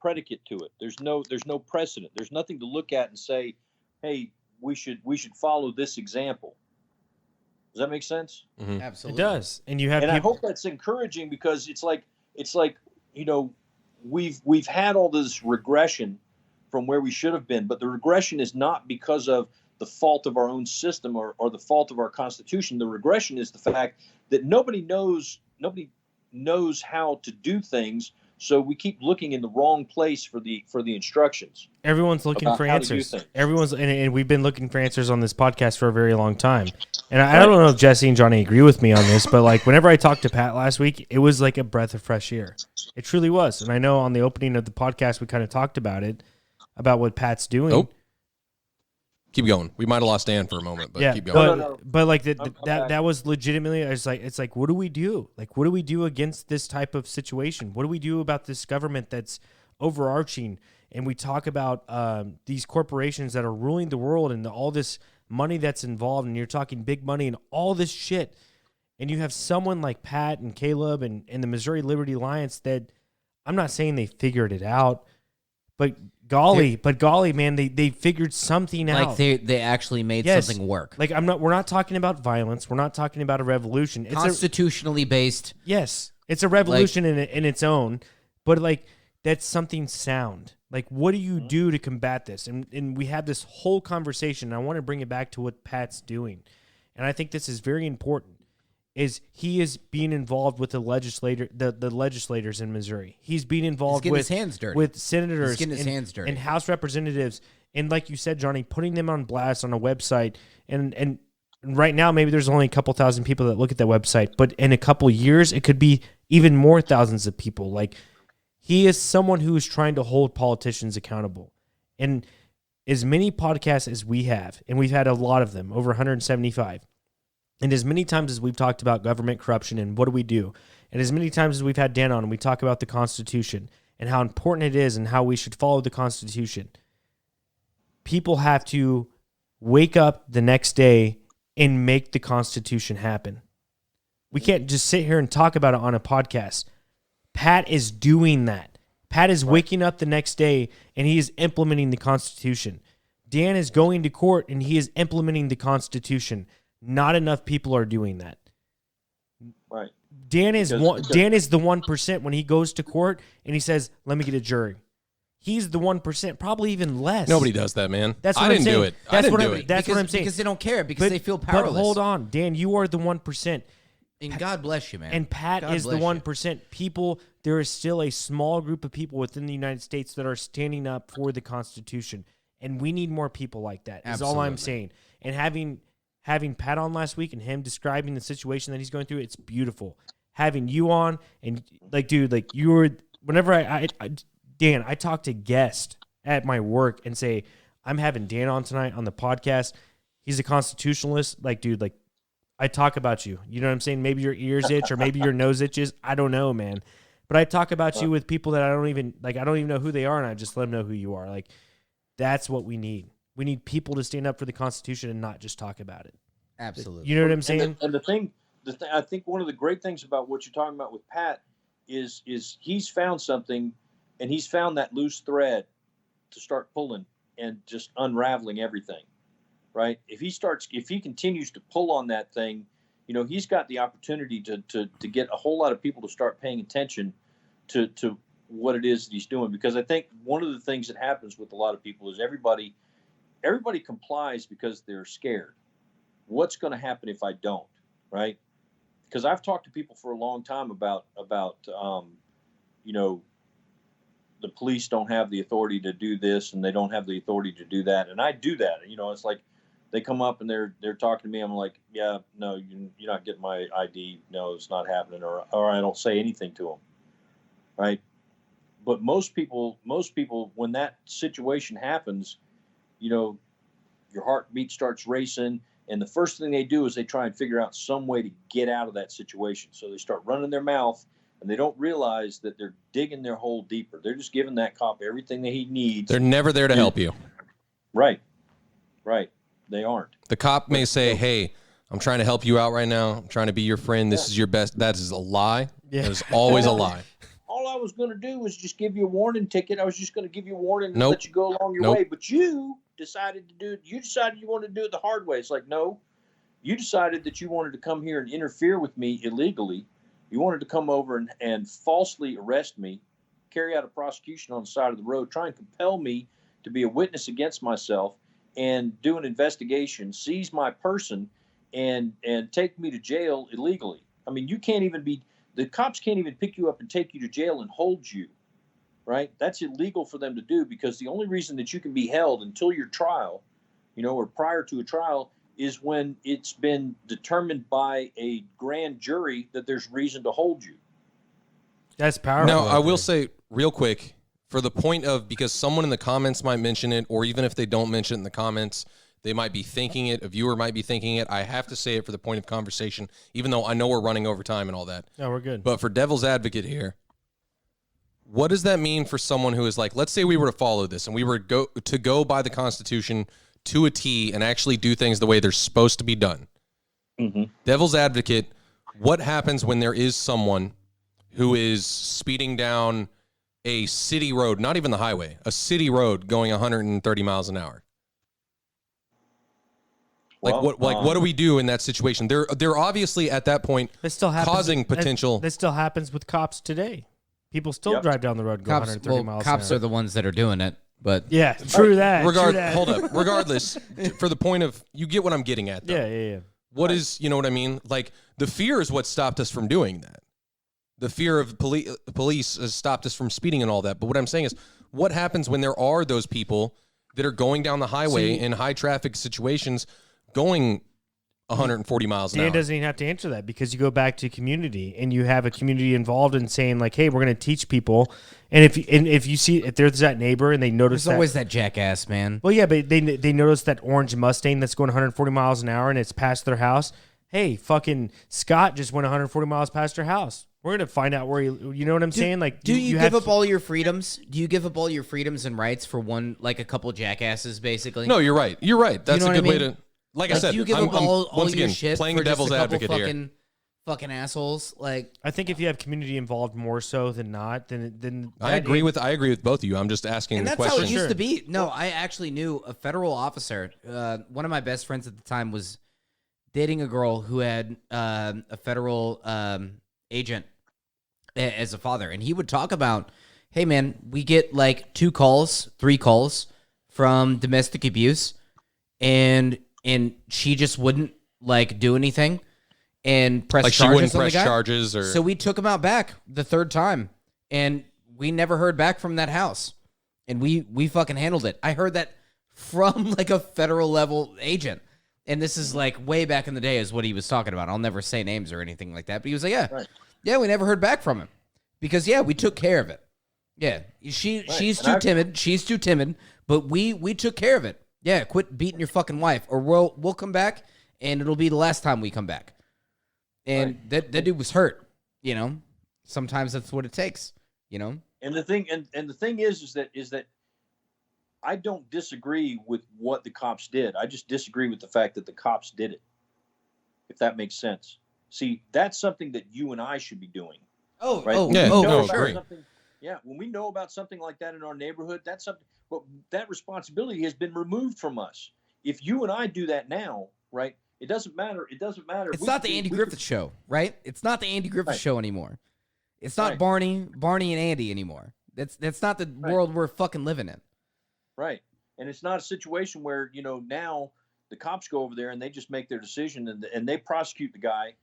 predicate to it. There's no precedent. There's nothing to look at and say, hey, we should follow this example. Does that make sense? Mm-hmm. Absolutely. It does. And you have I hope that's encouraging, because it's like, you know, we've had all this regression from where we should have been, but the regression is not because of the fault of our own system or the fault of our Constitution. The regression is the fact that nobody knows how to do things. So we keep looking in the wrong place for the instructions. Everyone's looking for answers. And we've been looking for answers on this podcast for a very long time. And I don't know if Jesse and Johnny agree with me on this, but like whenever I talked to Pat last week, it was like a breath of fresh air. It truly was. And I know on the opening of the podcast we kind of talked about it, about what Pat's doing. Nope. Keep going. We might have lost Dan for a moment, but keep going. But, No. but like I'm that was legitimately. It's like, what do we do? Like, what do we do against this type of situation? What do we do about this government that's overarching? And we talk about these corporations that are ruling the world and all this money that's involved, and you're talking big money and all this shit. And you have someone like Pat and Caleb and the Missouri Liberty Alliance that I'm not saying they figured it out, but golly, man, they figured something out. Like they actually made something work. Like we're not talking about violence. We're not talking about a revolution. It's Constitutionally based. Yes, it's a revolution in its own, but like that's something sound. Like, what do you do to combat this? And we have this whole conversation. And I want to bring it back to what Pat's doing, and I think this is very important. Is he is being involved with the legislators in Missouri. He's being involved with his hands dirty. With senators He's getting his hands dirty. And House representatives. And like you said, Johnny, putting them on blast on a website. And right now, maybe there's only a couple thousand people that look at that website. But in a couple years, it could be even more thousands of people. Like, he is someone who is trying to hold politicians accountable. And as many podcasts as we have, and we've had a lot of them, over 175, and as many times as we've talked about government corruption and what do we do, and as many times as we've had Dan on and we talk about the Constitution and how important it is and how we should follow the Constitution, people have to wake up the next day and make the Constitution happen. We can't just sit here and talk about it on a podcast. Pat is doing that. Pat is waking up the next day and he is implementing the Constitution. Dan is going to court and he is implementing the Constitution. Not enough people are doing that. Right. Dan is the 1% when he goes to court and he says, "Let me get a jury." He's the 1%, probably even less. Nobody does that, man. That's what I didn't do it. That's what I'm saying. Because they don't care. Because they feel powerless. But hold on, Dan, you are the 1%. And God bless you, man. And Pat is the 1%. People, there is still a small group of people within the United States that are standing up for the Constitution. And we need more people like that, is all I'm saying. And having Pat on last week and him describing the situation that he's going through, it's beautiful. Having you on and like, dude, like you were, whenever Dan, I talk to guests at my work and say, I'm having Dan on tonight on the podcast. He's a constitutionalist. Like, dude, like I talk about you. You know what I'm saying? Maybe your ears itch or maybe your nose itches. I don't know, man. But I talk about you with people that I don't even know who they are, and I just let them know who you are. Like, that's what we need. We need people to stand up for the Constitution and not just talk about it. Absolutely. You know what I'm saying? And the thing, I think one of the great things about what you're talking about with Pat is he's found something, and he's found that loose thread to start pulling and just unraveling everything, right? If he continues to pull on that thing, you know, he's got the opportunity to get a whole lot of people to start paying attention to what it is that he's doing. Because I think one of the things that happens with a lot of people is everybody complies because they're scared. What's going to happen if I don't, right? Because I've talked to people for a long time about you know, the police don't have the authority to do this and they don't have the authority to do that. And I do that. You know, it's like they come up and they're talking to me. I'm like, yeah, no, you're not getting my ID. No, it's not happening. Or I don't say anything to them. Right. But most people, when that situation happens, you know, your heartbeat starts racing. And the first thing they do is they try and figure out some way to get out of that situation. So they start running their mouth, and they don't realize that they're digging their hole deeper. They're just giving that cop everything that he needs. They're never there to help you. Right. They aren't. The cop may say, "Hey, I'm trying to help you out right now. I'm trying to be your friend. This is your best." That is a lie. Yeah. That is always a lie. All I was going to do was just give you a warning ticket. I was just going to give you a warning and Nope. let you go along your way. But you decided to do it. You decided you wanted to do it the hard way. It's like, no, you decided that you wanted to come here and interfere with me illegally. You wanted to come over and falsely arrest me, carry out a prosecution on the side of the road, try and compel me to be a witness against myself and do an investigation, seize my person, and take me to jail illegally. I mean, the cops can't even pick you up and take you to jail and hold you. Right? That's illegal for them to do, because the only reason that you can be held until your trial, you know, or prior to a trial, is when it's been determined by a grand jury that there's reason to hold you. That's powerful. Now, I will say real quick, for the point of, because someone in the comments might mention it, or even if they don't mention it in the comments, They might be thinking it. A viewer might be thinking it. I have to say it for the point of conversation, even though I know we're running over time and all that. No, we're good. But for devil's advocate here, what does that mean for someone who is like, let's say we were to follow this and we were to go by the Constitution to a T and actually do things the way they're supposed to be done? Mm-hmm. Devil's advocate, what happens when there is someone who is speeding down a city road, not even the highway, a city road going 130 miles an hour? Like what do we do in that situation? They're obviously at that point causing potential. That still happens with cops today. People still drive down the road and go 130 miles an hour. Cops are the ones that are doing it, but yeah, true that. Hold up. Regardless, for the point of, you get what I'm getting at, though. Yeah. What is, you know what I mean? Like, the fear is what stopped us from doing that. The fear of police has stopped us from speeding and all that. But what I'm saying is, what happens when there are those people that are going down the highway in high traffic situations going 140 miles an hour? Dan doesn't even have to answer that, because you go back to community and you have a community involved in saying, like, hey, we're going to teach people. And if you see, if there's that neighbor and they notice there's always that jackass, man. Well, yeah, but they notice that orange Mustang that's going 140 miles an hour and it's past their house. Hey, fucking Scott just went 140 miles past your house. We're going to find out where you know what I'm saying? Like, do you give up all your freedoms? Do you give up all your freedoms and rights for a couple jackasses, basically? No, you're right. You're right. That's you know a good way I mean? to, like I said, do you give I'm, up all once your again, shit playing for devil's just a couple advocate here. fucking assholes? Like, I think if you have community involved more so than not, then I agree with both of you. I'm just asking and the that's question. how it used to be. No, I actually knew a federal officer. One of my best friends at the time was dating a girl who had a federal agent as a father, and he would talk about, hey man, we get like 3 calls from domestic abuse, and she just wouldn't like do anything and press like charges. She wouldn't on press the guy. charges, or So we took him out back the 3rd time, and we never heard back from that house, and we fucking handled it. I heard that from like a federal level agent. And this is like way back in the day is what he was talking about. I'll never say names or anything like that. But he was like, yeah, we never heard back from him. Because, we took care of it. Yeah, she's too timid. She's too timid. But we took care of it. Yeah, quit beating your fucking wife. Or we'll come back, and it'll be the last time we come back. And that dude was hurt, you know. Sometimes that's what it takes, you know. And the thing is that I don't disagree with what the cops did. I just disagree with the fact that the cops did it, if that makes sense. See, that's something that you and I should be doing. Agree. Yeah, when we know about something like that in our neighborhood, that's something. But that responsibility has been removed from us. If you and I do that now, right? It doesn't matter. It's not the Andy Griffith show, right? It's not the Andy Griffith show anymore. It's not Barney and Andy anymore. That's not the world we're fucking living in. Right. And it's not a situation where, now the cops go over there and they just make their decision and they prosecute the guy,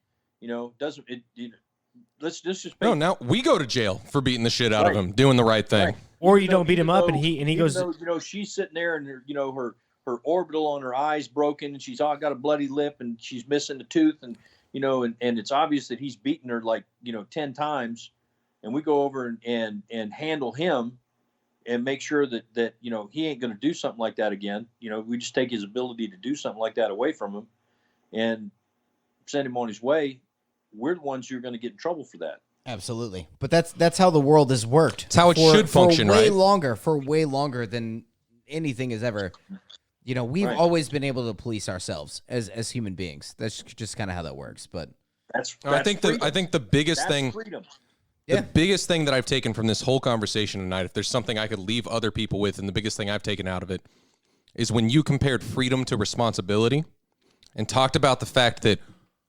let's just no, now we go to jail for beating the shit out of him, doing the right thing. Right. Or you don't beat him up and he goes, she's sitting there and her orbital on her eye's broken and she's got a bloody lip and she's missing a tooth and it's obvious that he's beaten her 10 times, and we go over and handle him and make sure that he ain't going to do something like that again. We just take his ability to do something like that away from him and send him on his way. We're the ones who are going to get in trouble for that. Absolutely. But that's how the world has worked. It's how it should function, For way longer than anything has ever. We've always been able to police ourselves as human beings. That's just kind of how that works. But I think the biggest thing. Freedom. The biggest thing that I've taken from this whole conversation tonight, if there's something I could leave other people with, and the biggest thing I've taken out of it, is when you compared freedom to responsibility and talked about the fact that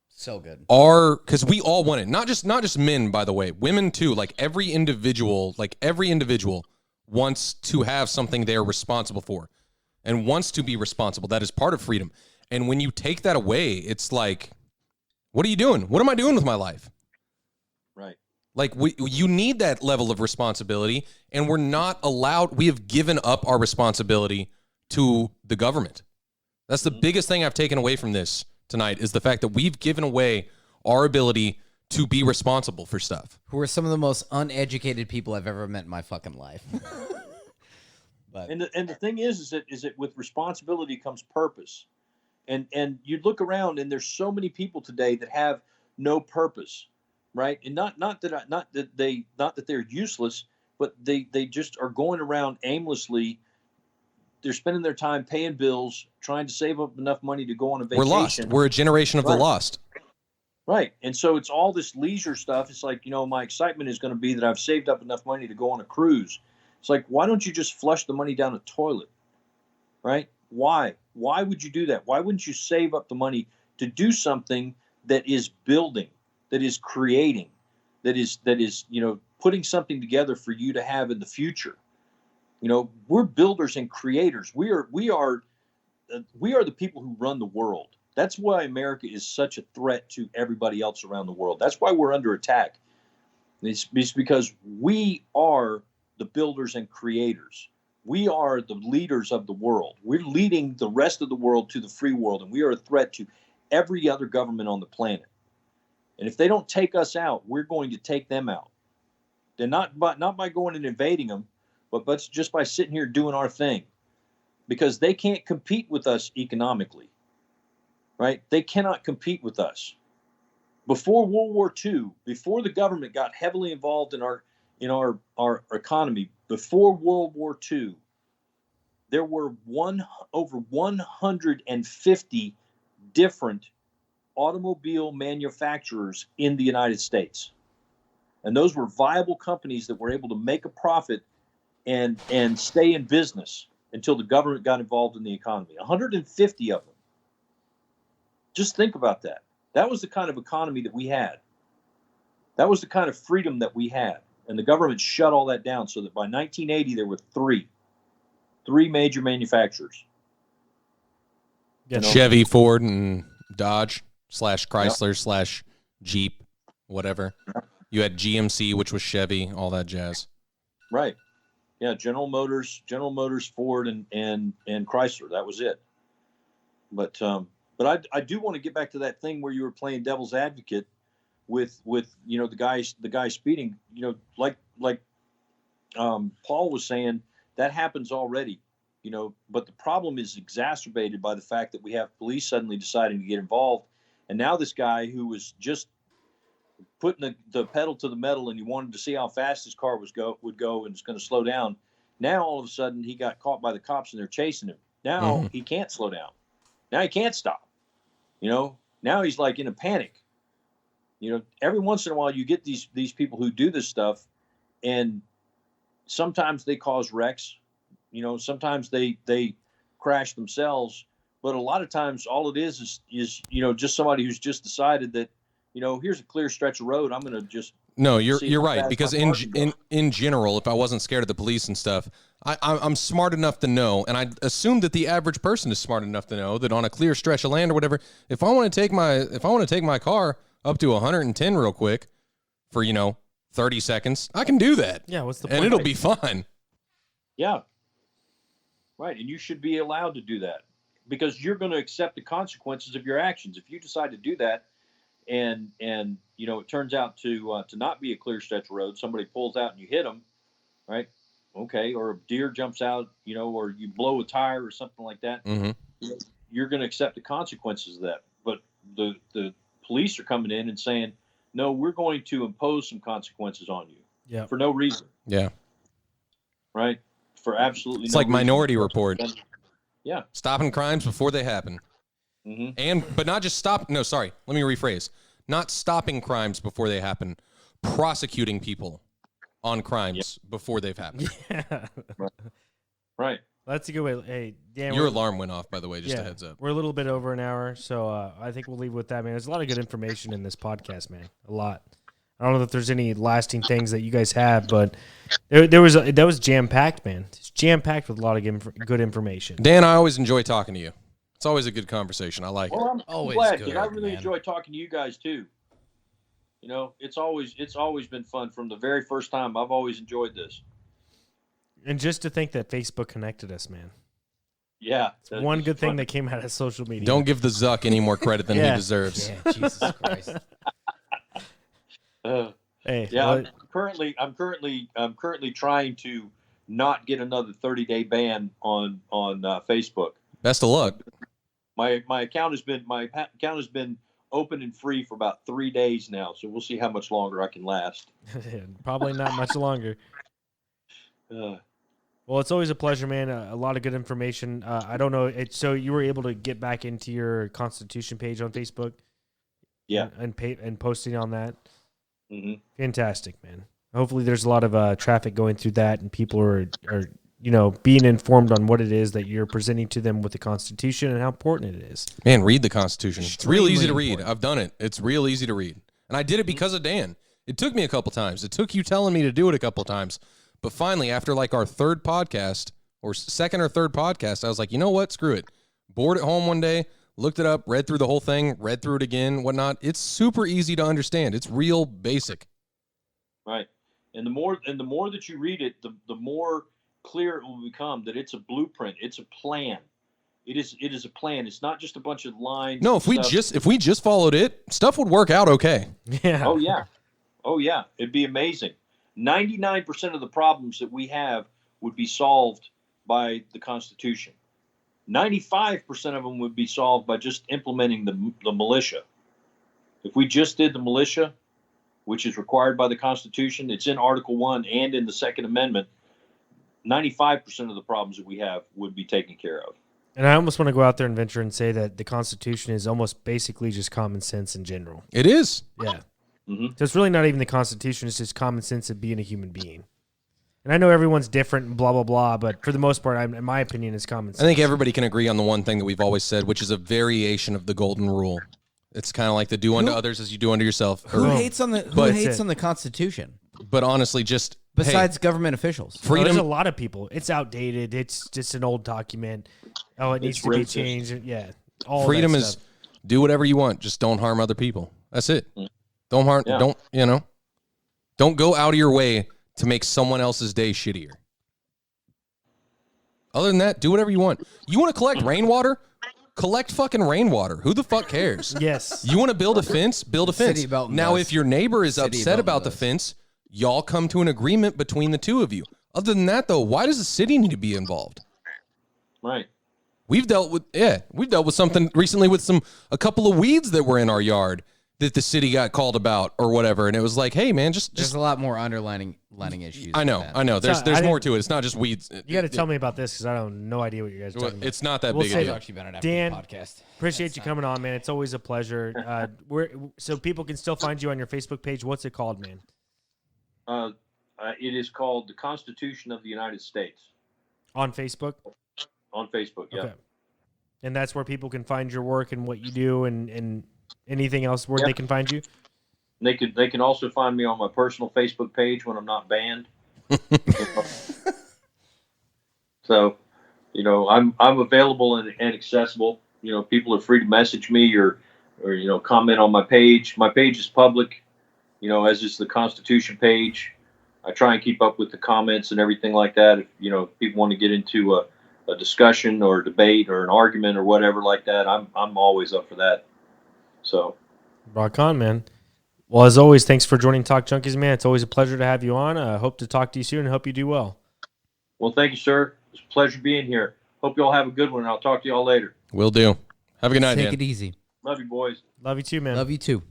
so good. Because we all want it. Not just men, by the way. Women too. Like every individual wants to have something they're responsible for and wants to be responsible. That is part of freedom. And when you take that away, it's like, what are you doing? What am I doing with my life? Right. Like you need that level of responsibility, and we're not allowed. We have given up our responsibility to the government. That's the biggest thing I've taken away from this tonight, is the fact that we've given away our ability to be responsible for stuff. Who are some of the most uneducated people I've ever met in my fucking life. But And the thing is that with responsibility comes purpose. And you look around and there's so many people today that have no purpose, right? And not that they're useless, but they just are going around aimlessly. They're spending their time paying bills, trying to save up enough money to go on a vacation. We're lost. We're a generation of the lost. Right. And so it's all this leisure stuff. It's like, my excitement is going to be that I've saved up enough money to go on a cruise. It's like, why don't you just flush the money down the toilet? Right? Why? Why would you do that? Why wouldn't you save up the money to do something that is building, that is creating, that is putting something together for you to have in the future? We're builders and creators. We are the people who run the world. That's why America is such a threat to everybody else around the world. That's why we're under attack. It's because we are the builders and creators. We are the leaders of the world. We're leading the rest of the world to the free world, and we are a threat to every other government on the planet. And if they don't take us out, we're going to take them out. They're not by going and invading them, but just by sitting here doing our thing, because they can't compete with us economically, right? They cannot compete with us. Before World War II, before the government got heavily involved in our economy, before World War II, there were over 150 different automobile manufacturers in the United States. And those were viable companies that were able to make a profit and stay in business until the government got involved in the economy. 150 of them. Just think about that. That was the kind of economy that we had. That was the kind of freedom that we had. And the government shut all that down so that by 1980, there were three major manufacturers. Chevy, Ford, and Dodge / Chrysler / Jeep, whatever. You had GMC, which was Chevy, all that jazz. Right. Yeah, General Motors, Ford, and Chrysler. That was it. But I do want to get back to that thing where you were playing devil's advocate with the guy speeding. Like Paul was saying, that happens already. But the problem is exacerbated by the fact that we have police suddenly deciding to get involved, and now this guy who was just putting the pedal to the metal and he wanted to see how fast his car would go and it's going to slow down. Now all of a sudden he got caught by the cops and they're chasing him. Now he can't slow down. Now he can't stop. Now he's like in a panic. Every once in a while you get these people who do this stuff, and sometimes they cause wrecks. Sometimes they crash themselves, but a lot of times all it is just somebody who's just decided that, here's a clear stretch of road. I'm going to just. No, you're right, because in general, if I wasn't scared of the police and stuff, I'm smart enough to know, and I assume that the average person is smart enough to know that on a clear stretch of land or whatever, if I want to take my car up to 110 real quick for 30 seconds, I can do that. Yeah, what's the point? And it'll be fine. Yeah. Right, and you should be allowed to do that because you're going to accept the consequences of your actions. If you decide to do that, and it turns out to not be a clear stretch of road, somebody pulls out and you hit them, right? Okay, or a deer jumps out, or you blow a tire or something like that. Mm-hmm. You're going to accept the consequences of that. But the police are coming in and saying, no, we're going to impose some consequences on you. Yeah. For no reason. Yeah. Right. For absolutely. It's no like reason. Minority Report. Yeah. Stopping crimes before they happen. Mm-hmm. But not just stop. No, sorry. Let me rephrase. Not stopping crimes before they happen. Prosecuting people on crimes before they've happened. Yeah. Right. That's a good way. Hey, Dan. Your alarm went off, by the way, just a heads up. We're a little bit over an hour, so I think we'll leave with that, man. There's a lot of good information in this podcast, man. A lot. I don't know if there's any lasting things that you guys have, but that was jam-packed, man. It's jam-packed with a lot of good information. Dan, I always enjoy talking to you. It's always a good conversation. I like it. I'm Always glad, good, because I really man. enjoy talking to you guys too. It's always been fun from the very first time. I've always enjoyed this. And just to think that Facebook connected us, man. Yeah. It's one good thing that came out of social media. Don't give the Zuck any more credit than he deserves. Yeah, Jesus Christ. Hey, yeah, I'm currently trying to not get another 30-day ban on Facebook. Best of luck. My account has been open and free for about 3 days now, so we'll see how much longer I can last. Probably not much longer. Well, it's always a pleasure, man. A lot of good information. I don't know. So you were able to get back into your Constitution page on Facebook? Yeah. And posting on that? Mm-hmm. Fantastic, man. Hopefully there's a lot of traffic going through that, and people are being informed on what it is that you're presenting to them with the Constitution and how important it is. Man, read the Constitution. It's real easy to read. Important. I've done it. It's real easy to read. And I did it because of Dan. It took me a couple times. It took you telling me to do it a couple times. But finally, after like our third podcast, or second or third podcast, I was like, you know what? Screw it. Bored at home one day, looked it up, read through the whole thing, read through it again, whatnot. It's super easy to understand. It's real basic. Right. And the more that you read it, the more clear it will become that it's a blueprint. It's a plan. It is a plan. It's not just a bunch of lines. No, if we just followed it, stuff would work out okay. Yeah. Oh yeah. It'd be amazing. 99% of the problems that we have would be solved by the Constitution. 95% of them would be solved by just implementing the militia. If we just did the militia, which is required by the Constitution, it's in Article 1 and in the Second Amendment, 95% of the problems that we have would be taken care of. And I almost want to go out there and venture and say that the Constitution is almost basically just common sense in general. It is. Yeah. Mm-hmm. So it's really not even the Constitution. It's just common sense of being a human being. And I know everyone's different and blah, blah, blah, but for the most part, in my opinion, it's common sense. I think everybody can agree on the one thing that we've always said, which is a variation of the golden rule. It's kind of like the do unto others as you do unto yourself. Who hates on the Constitution But honestly, just besides government officials? Freedom. There's a lot of people. It's outdated. It's just an old document. Oh, it needs to be changed. Yeah. Freedom is do whatever you want. Just don't harm other people. That's it. Don't harm. Yeah. Don't go out of your way to make someone else's day shittier. Other than that, do whatever you want. You want to collect rainwater? Collect fucking rainwater. Who the fuck cares? Yes. You want to build a fence? Build a fence. Now, if your neighbor is upset about the fence, y'all come to an agreement between the two of you. Other than that, though, why does the city need to be involved? Right. We've dealt with something recently with a couple of weeds that were in our yard that the city got called about or whatever, and it was like, hey man, there's a lot more underlining issues. I know. There's more to it. It's not just weeds. You got to tell me about this because I don't no idea what you guys are talking about. It's not that big a deal. Dan, podcast. Appreciate you coming on, man. It's always a pleasure. So people can still find you on your Facebook page. What's it called, man? It is called the Constitution of the United States. On Facebook? On Facebook, yeah. Okay. And that's where people can find your work and what you do and anything else where they can find you? They can also find me on my personal Facebook page when I'm not banned. So, I'm available and accessible. People are free to message me or comment on my page. My page is public, as is the Constitution page. I try and keep up with the comments and everything like that. If people want to get into a discussion or a debate or an argument or whatever like that, I'm always up for that. So, rock on, man. Well, as always, thanks for joining Talk Junkies, man. It's always a pleasure to have you on. I hope to talk to you soon and hope you do well. Well, thank you, sir. It's a pleasure being here. Hope you all have a good one, and I'll talk to you all later. Will do. Have a good night, Dan. Take it easy. Love you, boys. Love you too, man. Love you too.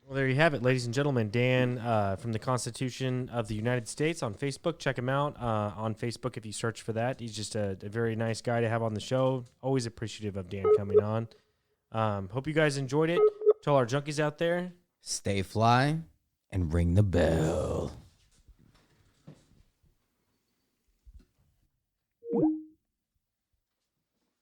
Well, there you have it, ladies and gentlemen. Dan from the Constitution of the United States on Facebook. Check him out on Facebook if you search for that. He's just a very nice guy to have on the show. Always appreciative of Dan coming on. Hope you guys enjoyed it. To all our junkies out there, stay fly and ring the bell.